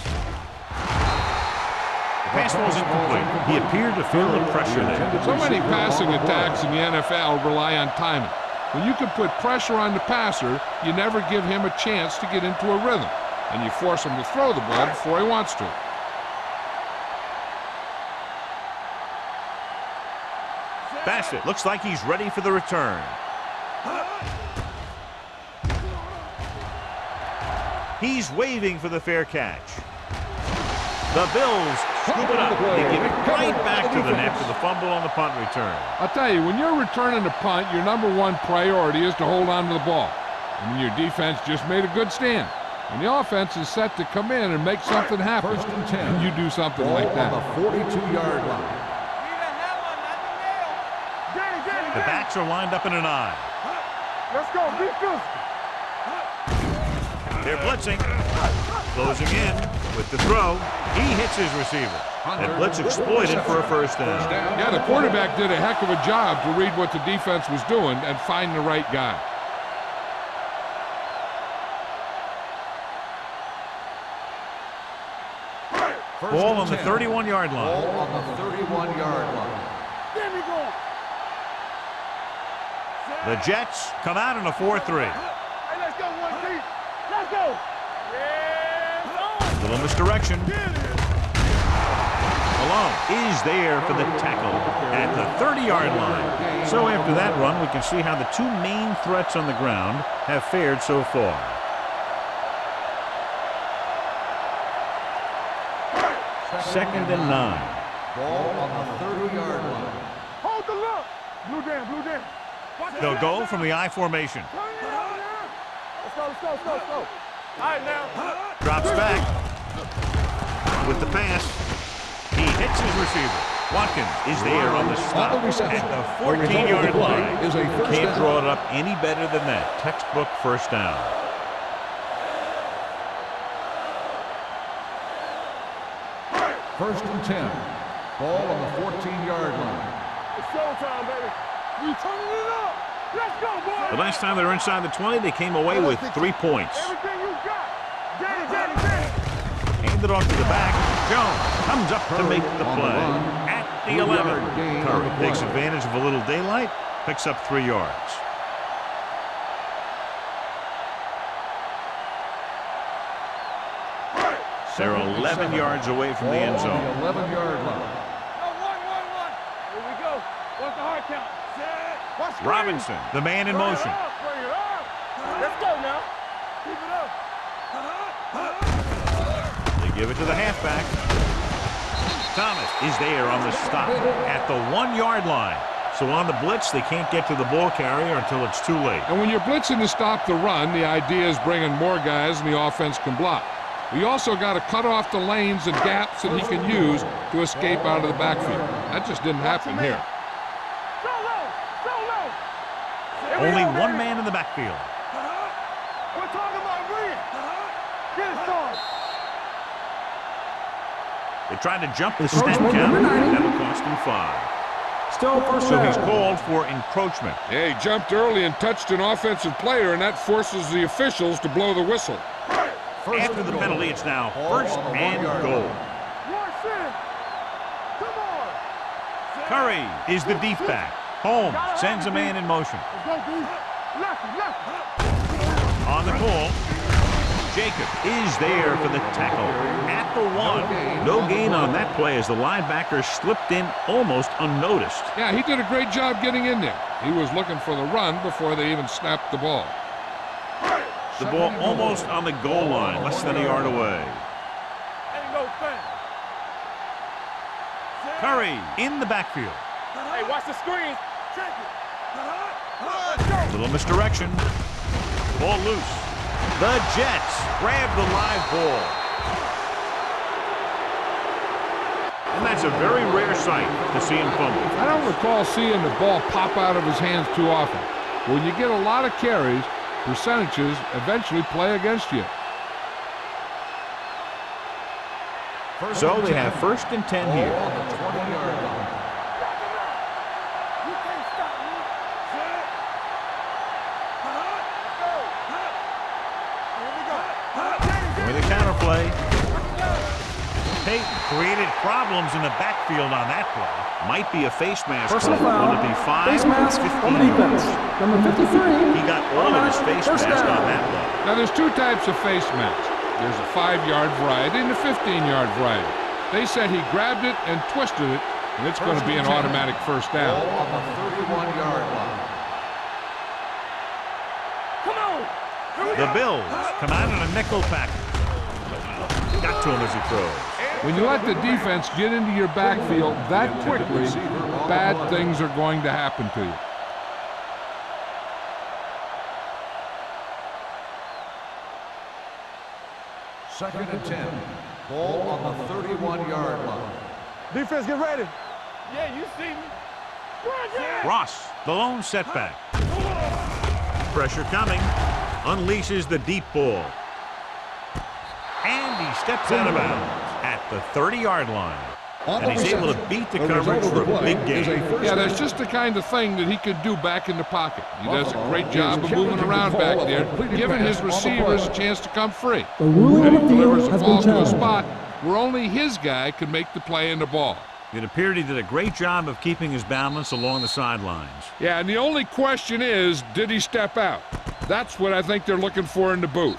The pass was incomplete. He appeared to feel the pressure there. So many passing attacks in the NFL rely on timing. When you can put pressure on the passer, you never give him a chance to get into a rhythm, and you force him to throw the ball before he wants to. Bassett looks like he's ready for the return. He's waving for the fair catch. The Bills scoop it up. They give it right back to the net for the fumble on the punt return. I'll tell you, when you're returning a punt, your #1 priority is to hold on to the ball. And when your defense just made a good stand. When the offense is set to come in and make something happen, 1st and 10. and you do something Ball like that. on the 42-yard line. The backs are lined up in an I. Let's go, be physical. They're blitzing. Closing in with the throw. He hits his receiver. And blitz exploited for a first down. Yeah, the quarterback did a heck of a job to read what the defense was doing and find the right guy. Ball on the 31-yard line. Ball on the 31-yard line. There we go. The Jets come out in a 4-3. Hey, let's go, one team. Let's go. Yeah, Little misdirection. Malone is there for the tackle at the 30-yard line. So after that run, we can see how the two main threats on the ground have fared so far. Second and 9. Ball on the 30-yard line. hold the look. Blue down, blue down. They'll go from the I formation. Let's go, let's go, let's go, let's go. All right, now. Drops back with the pass. He hits his receiver. Watkins is there on the stop On the reception. at the 14-yard line. Is a first Can't down. draw it up any better than that. Textbook first down. First and 10. Ball on the 14-yard line. It's showtime, baby. We turning it up. Let's go, boys. The last time they were inside the 20, they came away with 3 points. Everything you got. Daddy, daddy, daddy. Handed off to the back. Jones comes up to make the on the play. run. At the 3-yard 11. gain on Curry the play. takes advantage of a little daylight, picks up 3 yards. They're 11 yards away from the end Ball zone. on the 11-yard line. Here we go. What's the hard count? Watch screen. Robinson, the man in Bring it motion. up, bring it up. Let's go now. Keep it up. They give it to the halfback. Thomas is there on the stop at the 1-yard line. So on the blitz, they can't get to the ball carrier until it's too late. And when you're blitzing to stop the run, the idea is bringing more guys and the offense can block. We also got to cut off the lanes and gaps that he can use to escape out of the backfield. That just didn't happen here. So low, so low. Here we Only go, one baby. man in the backfield. We're talking about Reed. Get it started. They tried to jump the snap count. That'll cost him 5. Still first So he's down. called for encroachment. Yeah, he jumped early and touched an offensive player, and that forces the officials to blow the whistle. First After and the goal. penalty, it's now Ball first on the and 1-yard goal. line. Watch it. Come on. Curry is the deep back. Holmes sends a man in motion. Let's go, D. Lefty, lefty. On the call, Jacob is there for the tackle at the 1. No gain on that play as the linebacker slipped in almost unnoticed. Yeah, he did a great job getting in there. He was looking for the run before they even snapped the ball. The ball almost on the goal line, less than a yard away. Ain't no thing. Curry in the backfield. Hey, watch the screen. Check it. A little misdirection. Ball loose. The Jets grab the live ball. And that's a very rare sight to see him fumble. I don't recall seeing the ball pop out of his hands too often. When you get a lot of carries, percentages eventually play against you. So they have 1st and 10 here. On the 20-yard line. You can't stop me. With a counter play. Peyton created problems in the backfield on that play. Might be a face mask. Personal Will foul. it be 5 Face or mask 15? on the defense. Number 53. He got all of his face First mask down. on that play. Now, there's two types of face masks. There's a 5-yard variety and a 15-yard variety. They said he grabbed it and twisted it, and it's going to be an automatic first down. Ball on the 31-yard line. Come on. The Bills come out in a nickel package. Got to him as he throws. When you let the defense get into your backfield that quickly, bad things are going to happen to you. Second and 10. Ball on the 31-yard line. Defense, get ready. Yeah, you see me. Ross, the lone setback. Pressure coming. Unleashes the deep ball. And he steps out of bounds at the 30-yard line. And he's able to beat the coverage for a big gain. Yeah, that's just the kind of thing that he could do back in the pocket. He does a great job of moving around back there, giving his receivers a chance to come free. The ruling And on he the delivers field a has ball been to a challenged. spot where only his guy can make the play in the ball. It appeared he did a great job of keeping his balance along the sidelines. Yeah, and the only question is, did he step out? That's what I think they're looking for in the booth.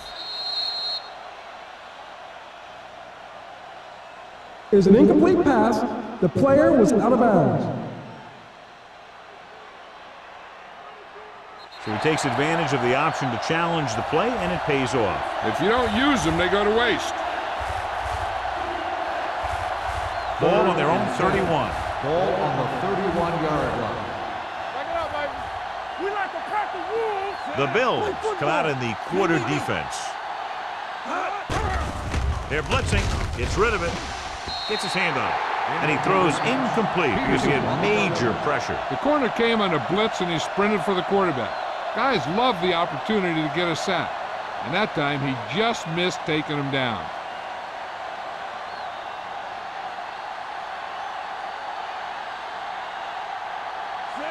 It is an incomplete pass. The player was out of bounds. So he takes advantage of the option to challenge the play, and it pays off. If you don't use them, they go to waste. Ball on their own 31. Ball on the 31-yard line. Back it up, baby. We like to pack the wolves. The Bills come out in the quarter defense. They're blitzing. Gets rid of it. Gets his hand on it. And he throws incomplete because he had major pressure. The corner came on a blitz, and he sprinted for the quarterback. Guys love the opportunity to get a sack. And that time, he just missed taking him down.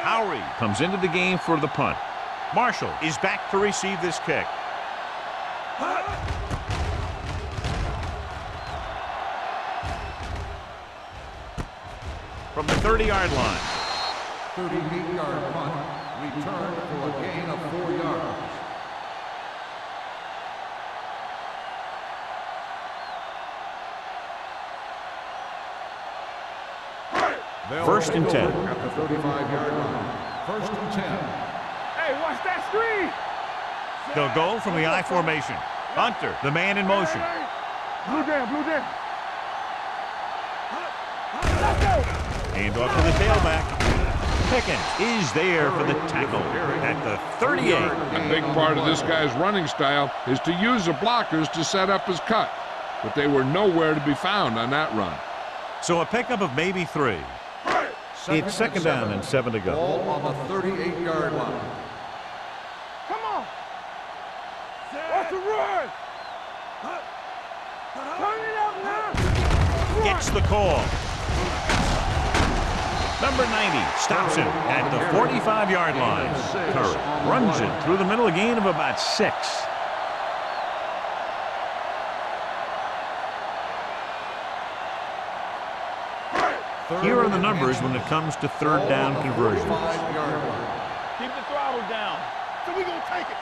Howery comes into the game for the punt. Marshall is back to receive this kick. From the 30-yard line. 38-yard punt. Returned for a gain of 4 yards. First and 10. At the 35-yard line. First and 10. Hey, watch that screen. They'll go from the I formation. Hunter, the man in motion. Blue down, blue down. Let's go. Hand off to the tailback. Pickens is there for the tackle at the 38. A big part of this guy's running style is to use the blockers to set up his cut. But they were nowhere to be found on that run. So a pickup of maybe 3. It's second down and 7 to go. Ball on the 38-yard line. Come on. Watch the run. Turn it up now. Gets the call. Number 90 stops him at the 45-yard line. Curry runs it through the middle, a gain of about 6. Here are the numbers when it comes to third down conversions. 5-yard line. Keep the throttle down. So we gonna take it.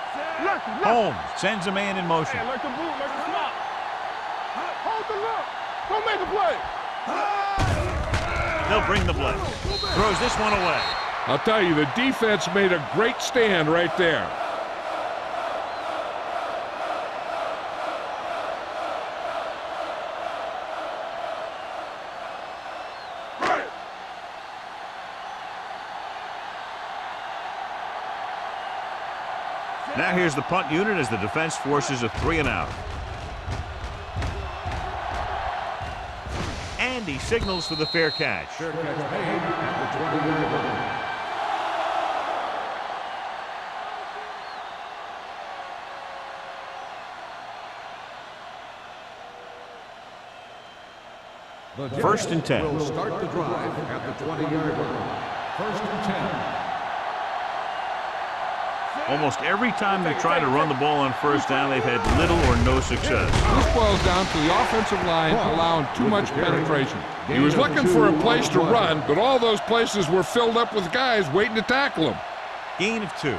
Lucky, lucky. Holmes sends a man in motion. Hey, like the boot, like the slot. Hold the look. Don't make a play. They'll bring the blitz. Throws this one away. I'll tell you, the defense made a great stand right there. Now here's the punt unit as the defense forces a 3-and-out. And he signals for the fair catch. Fair catch made at the 20-yard line. The First and 10. Will start the drive at the 20-yard line. First and 10. Almost every time they try to run the ball on first down, they've had little or no success. This boils down to the offensive line allowing too much penetration. He was looking for a place to run, but all those places were filled up with guys waiting to tackle him. Gain of 2.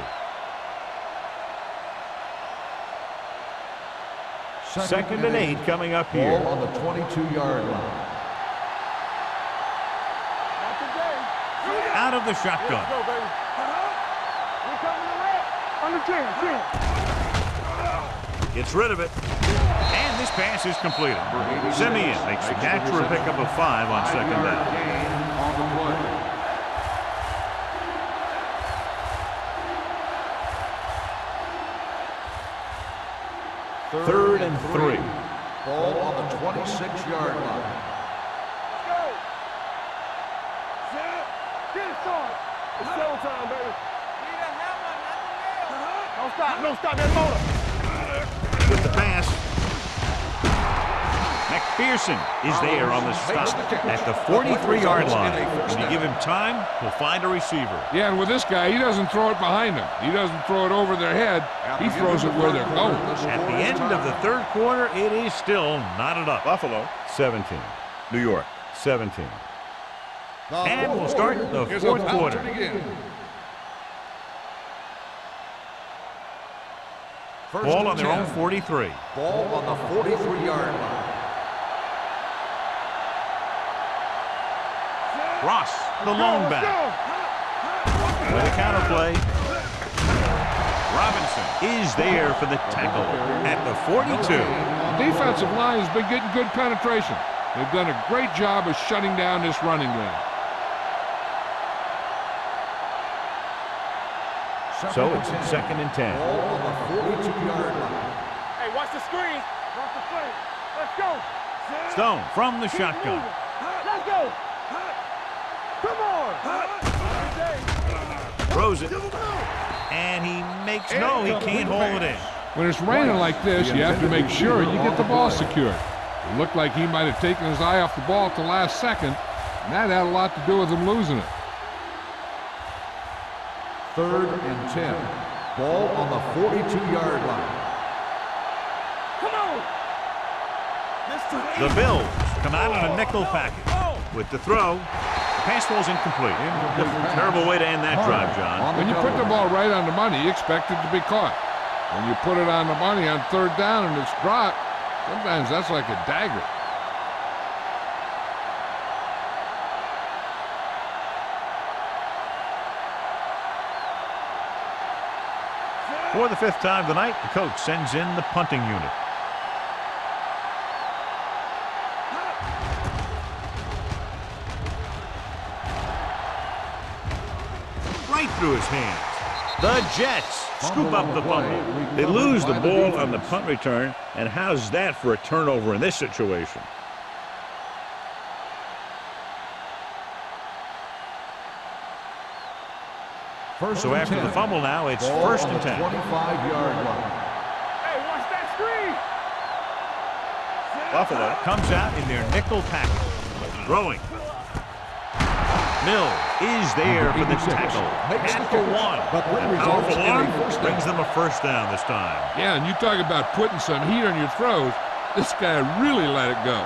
Second and 8 coming up here. Ball on the 22-yard line. Out of the shotgun. Gets rid of it. And this pass is completed. Simeon makes the catch for a pickup of 5 on second down. Third and 3. Ball on the 26-yard line. It's showtime, baby. Don't stop that motor. With the pass. McPherson is there on the stop at the 43-yard line. When you give him time, he'll find a receiver. Yeah, and with this guy, he doesn't throw it behind him. He doesn't throw it over their head. He throws it where they're going. At the end of the third quarter, it is still knotted up. Buffalo 17. New York 17. And we'll start the fourth quarter. Ball on their own 43. Ball on the 43-yard line. Ross, the lone back. With a counter play. Robinson is there for the tackle at the 42. The defensive line has been getting good penetration. They've done a great job of shutting down this running game. So it's second and 10. Ball on the 42-yard line. Hey, watch the screen. Watch the screen. Let's go. Stone from the shotgun. Let's go. Come on. Throws it. And he makes no, he can't hold it in. When it's raining like this, you have to make sure you get the ball secured. It looked like he might have taken his eye off the ball at the last second, and that had a lot to do with him losing it. Third and 10. Ball on the 42-yard line. Come on. The Bills come out in a nickel package. With the throw, the pass falls incomplete. Terrible way to end that drive, John. When you put the ball right on the money, you expect it to be caught. When you put it on the money on third down and it's dropped, sometimes that's like a dagger. For the 5th time tonight, the coach sends in the punting unit. Right through his hands. The Jets scoop up the fumble. They lose the ball on the punt return, and how's that for a turnover in this situation? So after the fumble now, it's first and 10. 25-yard line. Hey, watch that screen. Buffalo comes out in their nickel package. Throwing. Mills is there for the tackle. At the 1. A powerful arm brings them a first down this time. Yeah, and you talk about putting some heat on your throws. This guy really let it go.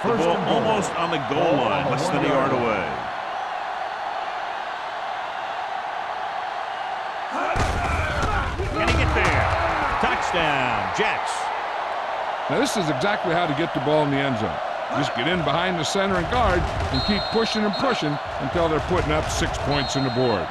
The ball almost on the goal line, less than a yard away. Can he get there? Touchdown, Jets. Now, this is exactly how to get the ball in the end zone. Just get in behind the center and guard and keep pushing and pushing until they're putting up 6 points on the board.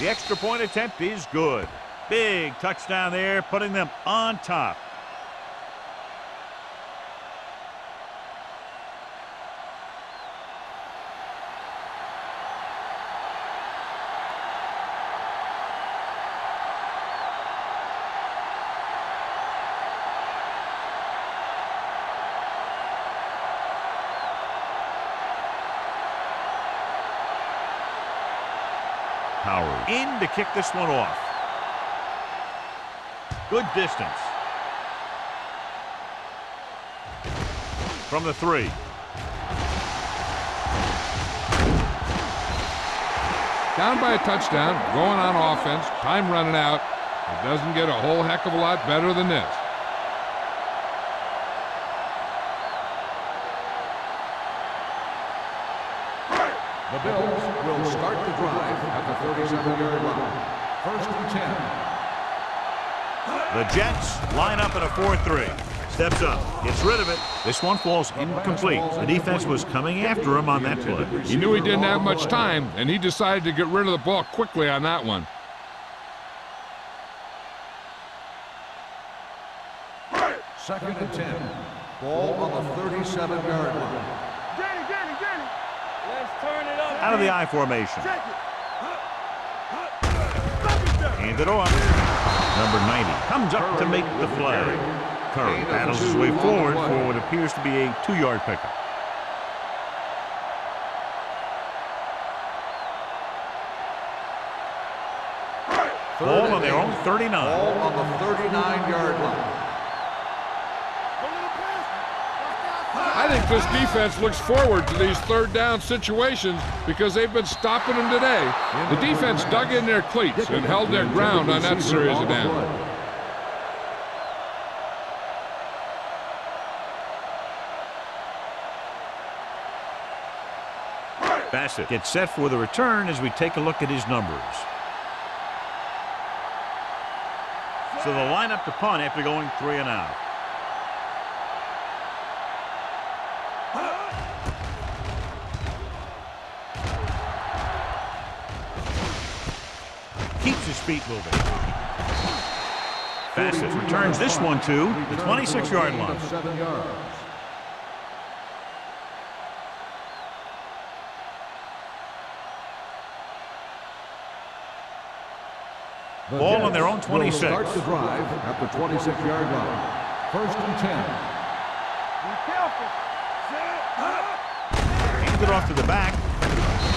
The extra point attempt is good. Big touchdown there, putting them on top. Howard in to kick this one off. Good distance. From the 3. Down by a touchdown, going on offense, time running out. It doesn't get a whole heck of a lot better than this. The Bills will start the drive at the 37-yard line. 1st and 10. The Jets line up in a 4-3. Steps up, gets rid of it. This one falls incomplete. The defense was coming after him on that play. He knew he didn't have much time, and he decided to get rid of the ball quickly on that one. 2nd and 10. Ball on the 37-yard line. Let's turn it up. Out of the I formation. Hand it off. Number 90 comes up to make the play. Curry battles his way forward for what appears to be a 2-yard pickup. Ball on their own 39. Ball on the 39-yard line. I think this defense looks forward to these 3rd down situations because they've been stopping them today. The defense dug in their cleats and held their ground on that series of downs. Bassett gets set for the return as we take a look at his numbers. So the lineup to punt after going 3 and out. Keeps his feet moving. Bassett returns this one to the 26-yard line. 7 yards. Ball on their own 26. Start the drive at the 26-yard line. 1st and 10. Be careful. Hands it off to the back.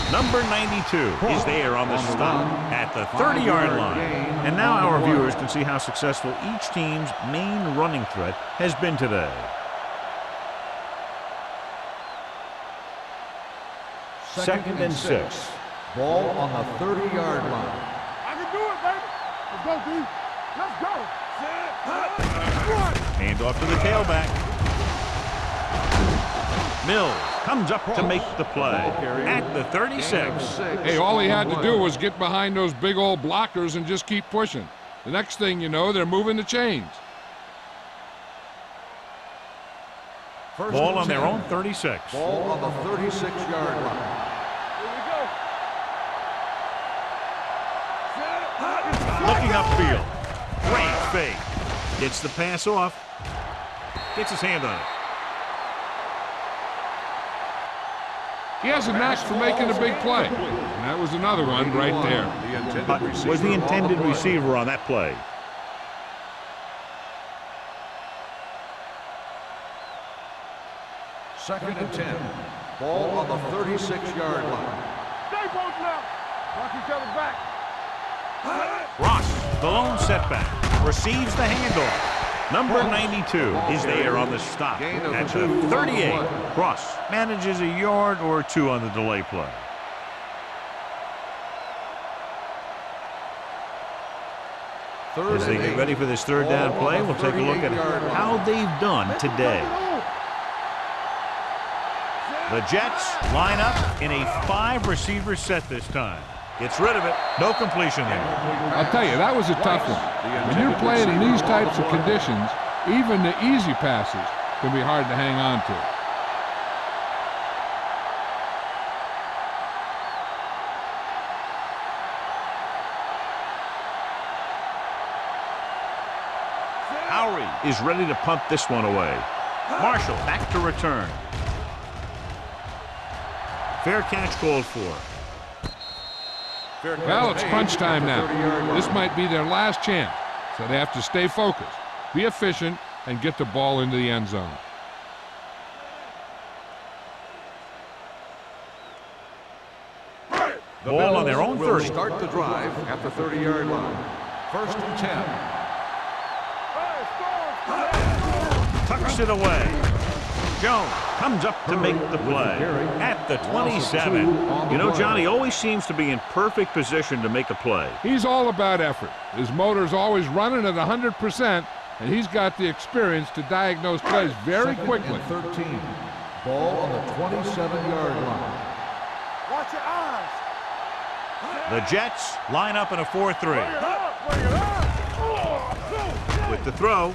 Number 92 is there on the stop at the 30-yard line. And now our viewers can see how successful each team's main running threat has been today. Second and 6. Ball on the 30-yard line. I can do it, baby. Let's go, D. Let's go. Hand off to the tailback. Mills comes up to make the play at the 36. Hey, all he had to do was get behind those big old blockers and just keep pushing. The next thing you know, they're moving the chains. Ball on their own 36. Ball on the 36-yard line. Here we go. Looking upfield. Great fake. Gets the pass off. Gets his hand on it. He has a knack for making a big play. And that was another one right there. Was the intended receiver on that play. Second and 10. Ball on the 36-yard line. Stay both now. Watch each other's back. Ross, the lone setback, receives the handoff. Number 92 is there on the stop at the 38. Ross manages a yard or two on the delay play. As they get ready for this 3rd down play, we'll take a look at how they've done today. The Jets line up in a 5-receiver set this time. Gets rid of it. No completion there. I'll tell you, that was a tough one. When you're playing in these types of conditions, even the easy passes can be hard to hang on to. Howery is ready to punt this one away. Marshall back to return. Fair catch called for. Well, it's crunch time now. This might be their last chance, so they have to stay focused, be efficient, and get the ball into the end zone. The Ball Bills on their own will 30. start the drive at the 30-yard line. 1st and 10. Tucks it away. Jones comes up to make the play at the 27. You know, John, he always seems to be in perfect position to make a play. He's all about effort. His motor's always running at 100%, and he's got the experience to diagnose plays very quickly. 13. Ball on the 27-yard line. Watch your eyes. The Jets line up in a 4-3. With the throw,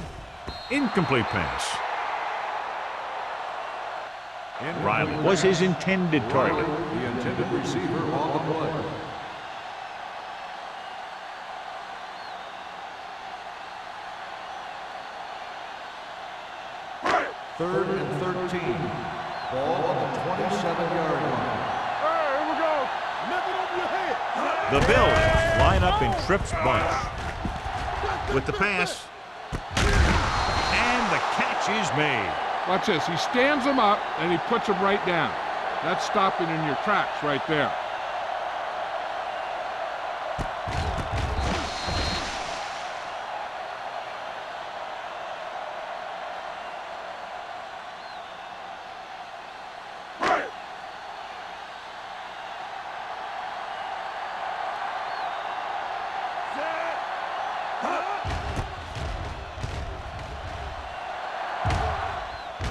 incomplete pass. Riley was his intended target. The intended receiver on the play. Third and 13. Ball on the 27-yard line. Hey, here we go. Lift it over your head. The Bills line up in Tripp's bunch. With the pass. And the catch is made. Watch this. He stands him up, and he puts him right down. That's stopping in your tracks right there.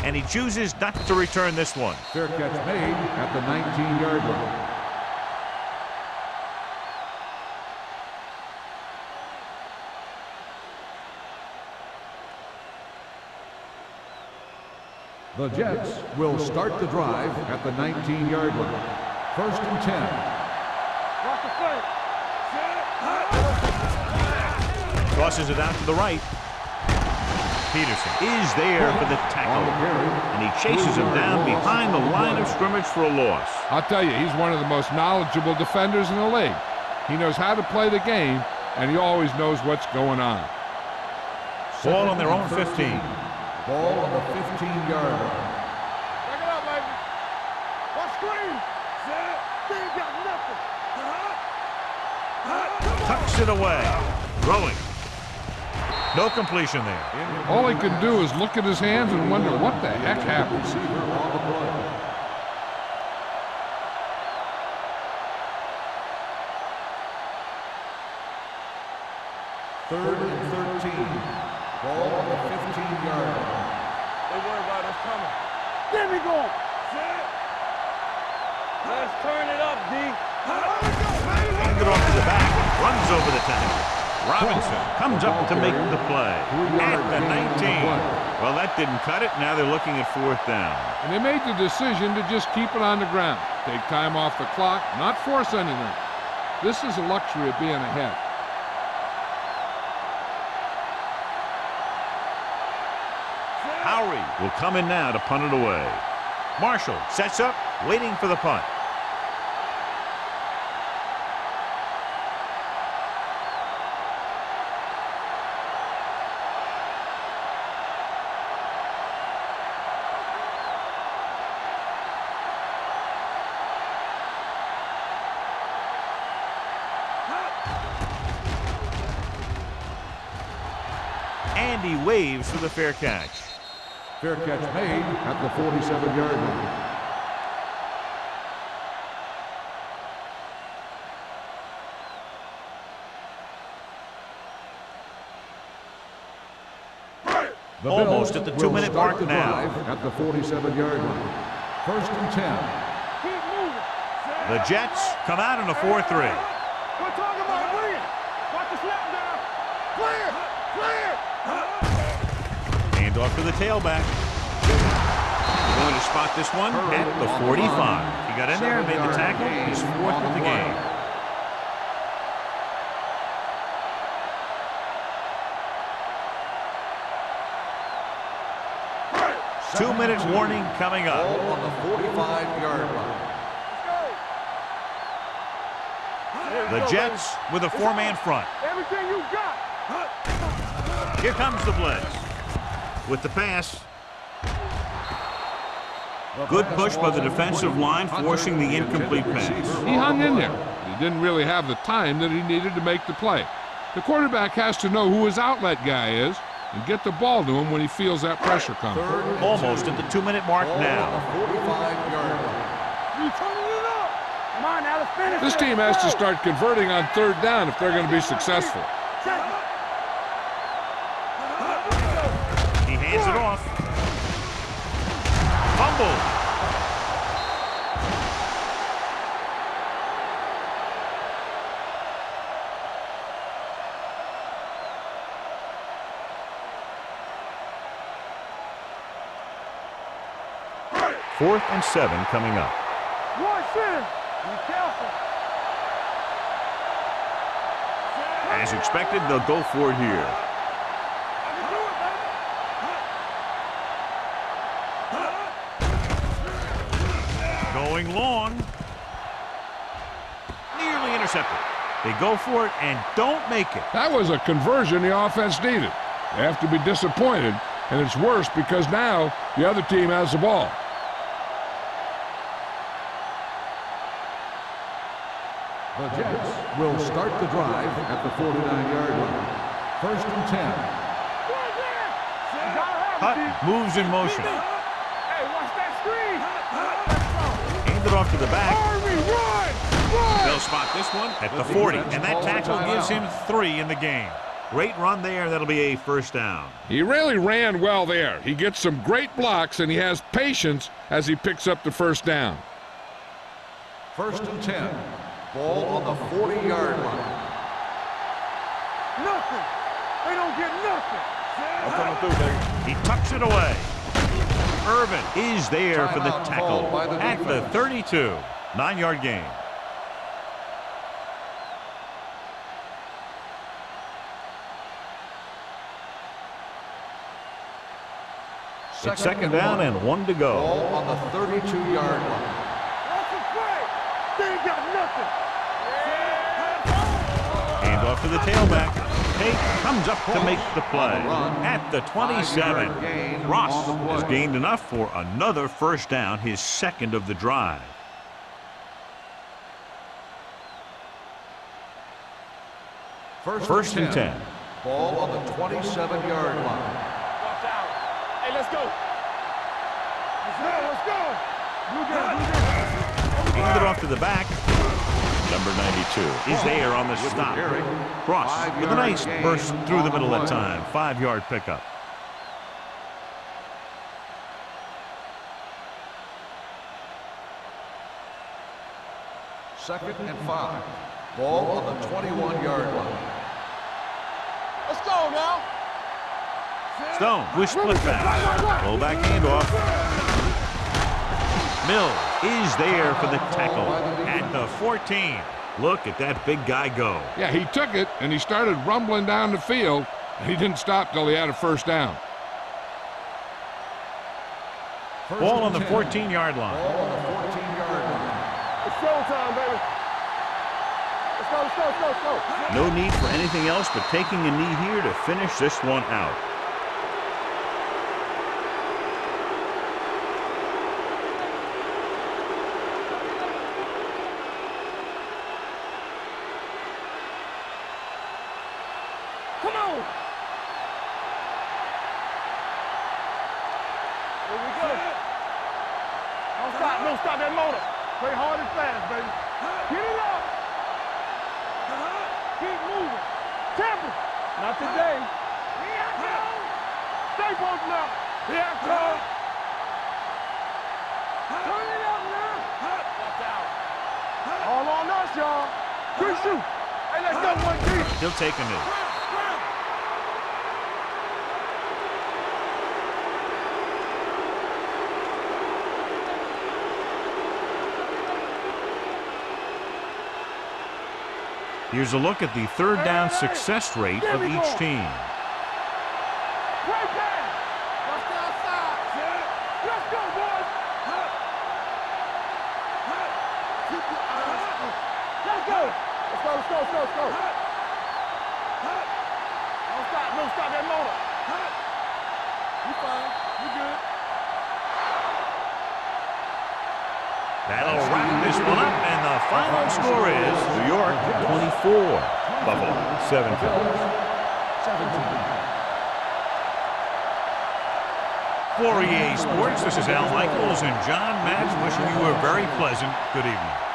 And he chooses not to return this one. Fair catch made at the 19-yard line. The Jets will start the drive at the 19-yard line. 1st and 10. Watch the flank. Crosses it out to the right. Peterson is there for the tackle. And he chases him down behind the line of scrimmage for a loss. I'll tell you, he's one of the most knowledgeable defenders in the league. He knows how to play the game, and he always knows what's going on. Ball on their own 15. Ball on the 15-yard line. Back it up, baby. Watch screen. They ain't got nothing. Tucks it away. Throwing. No completion there. All he can do is look at his hands and wonder what the heck happened. Receiver on the play. Third and 13. Ball on the 15-yard line. They worry about us coming. Get me going. Let's turn it up, D. Hand it off to the back. Runs over the tackle. Robinson comes up to make the play at the 19. Well, that didn't cut it. Now they're looking at 4th down. And they made the decision to just keep it on the ground. Take time off the clock, not force anything. This is a luxury of being ahead. Howery will come in now to punt it away. Marshall sets up, waiting for the punt. And he waves for the fair catch. Fair catch made at the 47-yard line. The Almost Bills at the 2-minute will start mark the now. drive at the 47-yard line. 1st and 10. Keep moving. The Jets come out in a 4-3. We're talking about win. Watch the slap down. Clear. Clear. Hand off to the tailback. We're going to spot this one at the 45. He got in there and made the tackle. He's 4th of the game. 2-minute warning coming up. Ball on the 45-yard line. The Jets with a 4-man front. Everything you got. Here comes the blitz. With the pass. Good push by the defensive line, forcing the incomplete pass. He hung in there. He didn't really have the time that he needed to make the play. The quarterback has to know who his outlet guy is and get the ball to him when he feels that pressure coming. Almost at the 2-minute mark now. Come on, now let's finish. This team has to start converting on 3rd down if they're going to be successful. He hands it off. Fumble. Fourth and 7 coming up. One center. Be careful. As expected, they'll go for it here. Going long. Nearly intercepted. They go for it and don't make it. That was a conversion the offense needed. They have to be disappointed, and it's worse because now the other team has the ball. The Jets will start the drive at the 49-yard line. 1st and 10. Hutt moves in motion. Hey, watch that screen. Hand it off to the back. Army, run! They'll spot this one at the 40, and that tackle gives him 3 in the game. Great run there. That'll be a first down. He really ran well there. He gets some great blocks, and he has patience as he picks up the first down. 1st and 10. Ball on the 40-yard line. Nothing. They don't get nothing. I'm coming through, baby. He tucks it away. Irvin is there for the tackle at the 32. 9-yard gain. It's second down and 1 to go. Ball on the 32-yard line. That's a play. They ain't got nothing. Hand off to the tailback. Tate comes up to make the play at the 27. Ross has gained enough for another first down, his 2nd of the drive. First and 10. Ball on the 27-yard line. Watch out. Hey, let's go. Let's go. Hand it off to the back. Number 92 is there on the stop. Cross with a nice burst through the middle that time. 5-yard pickup. Second and 5. Ball on the 21-yard line. Let's go now. Stone with split pass. Full back handoff. Mills is there for the tackle at the 14. Look at that big guy go. Yeah, he took it, and he started rumbling down the field, and he didn't stop till he had a first down. Ball on the 14-yard line. Ball on the 14-yard line. It's showtime, baby. Let's go, let's go, let's go, let's go. No need for anything else but taking a knee here to finish this one out. Come on. Here we go. Don't stop that motor. Play hard and fast, baby. Get it up. Keep moving. Temper. Not today. Here I go. Stay close now. Here I come. Turn it up now. Watch out. All on us, y'all. Good shoot. Hey, let's go one deep. He'll take a knee. Here's a look at the third down success rate of each team. final score is New York 24, Buffalo 17. For EA Sports, this is Al Michaels and John Matz wishing you a very pleasant good evening.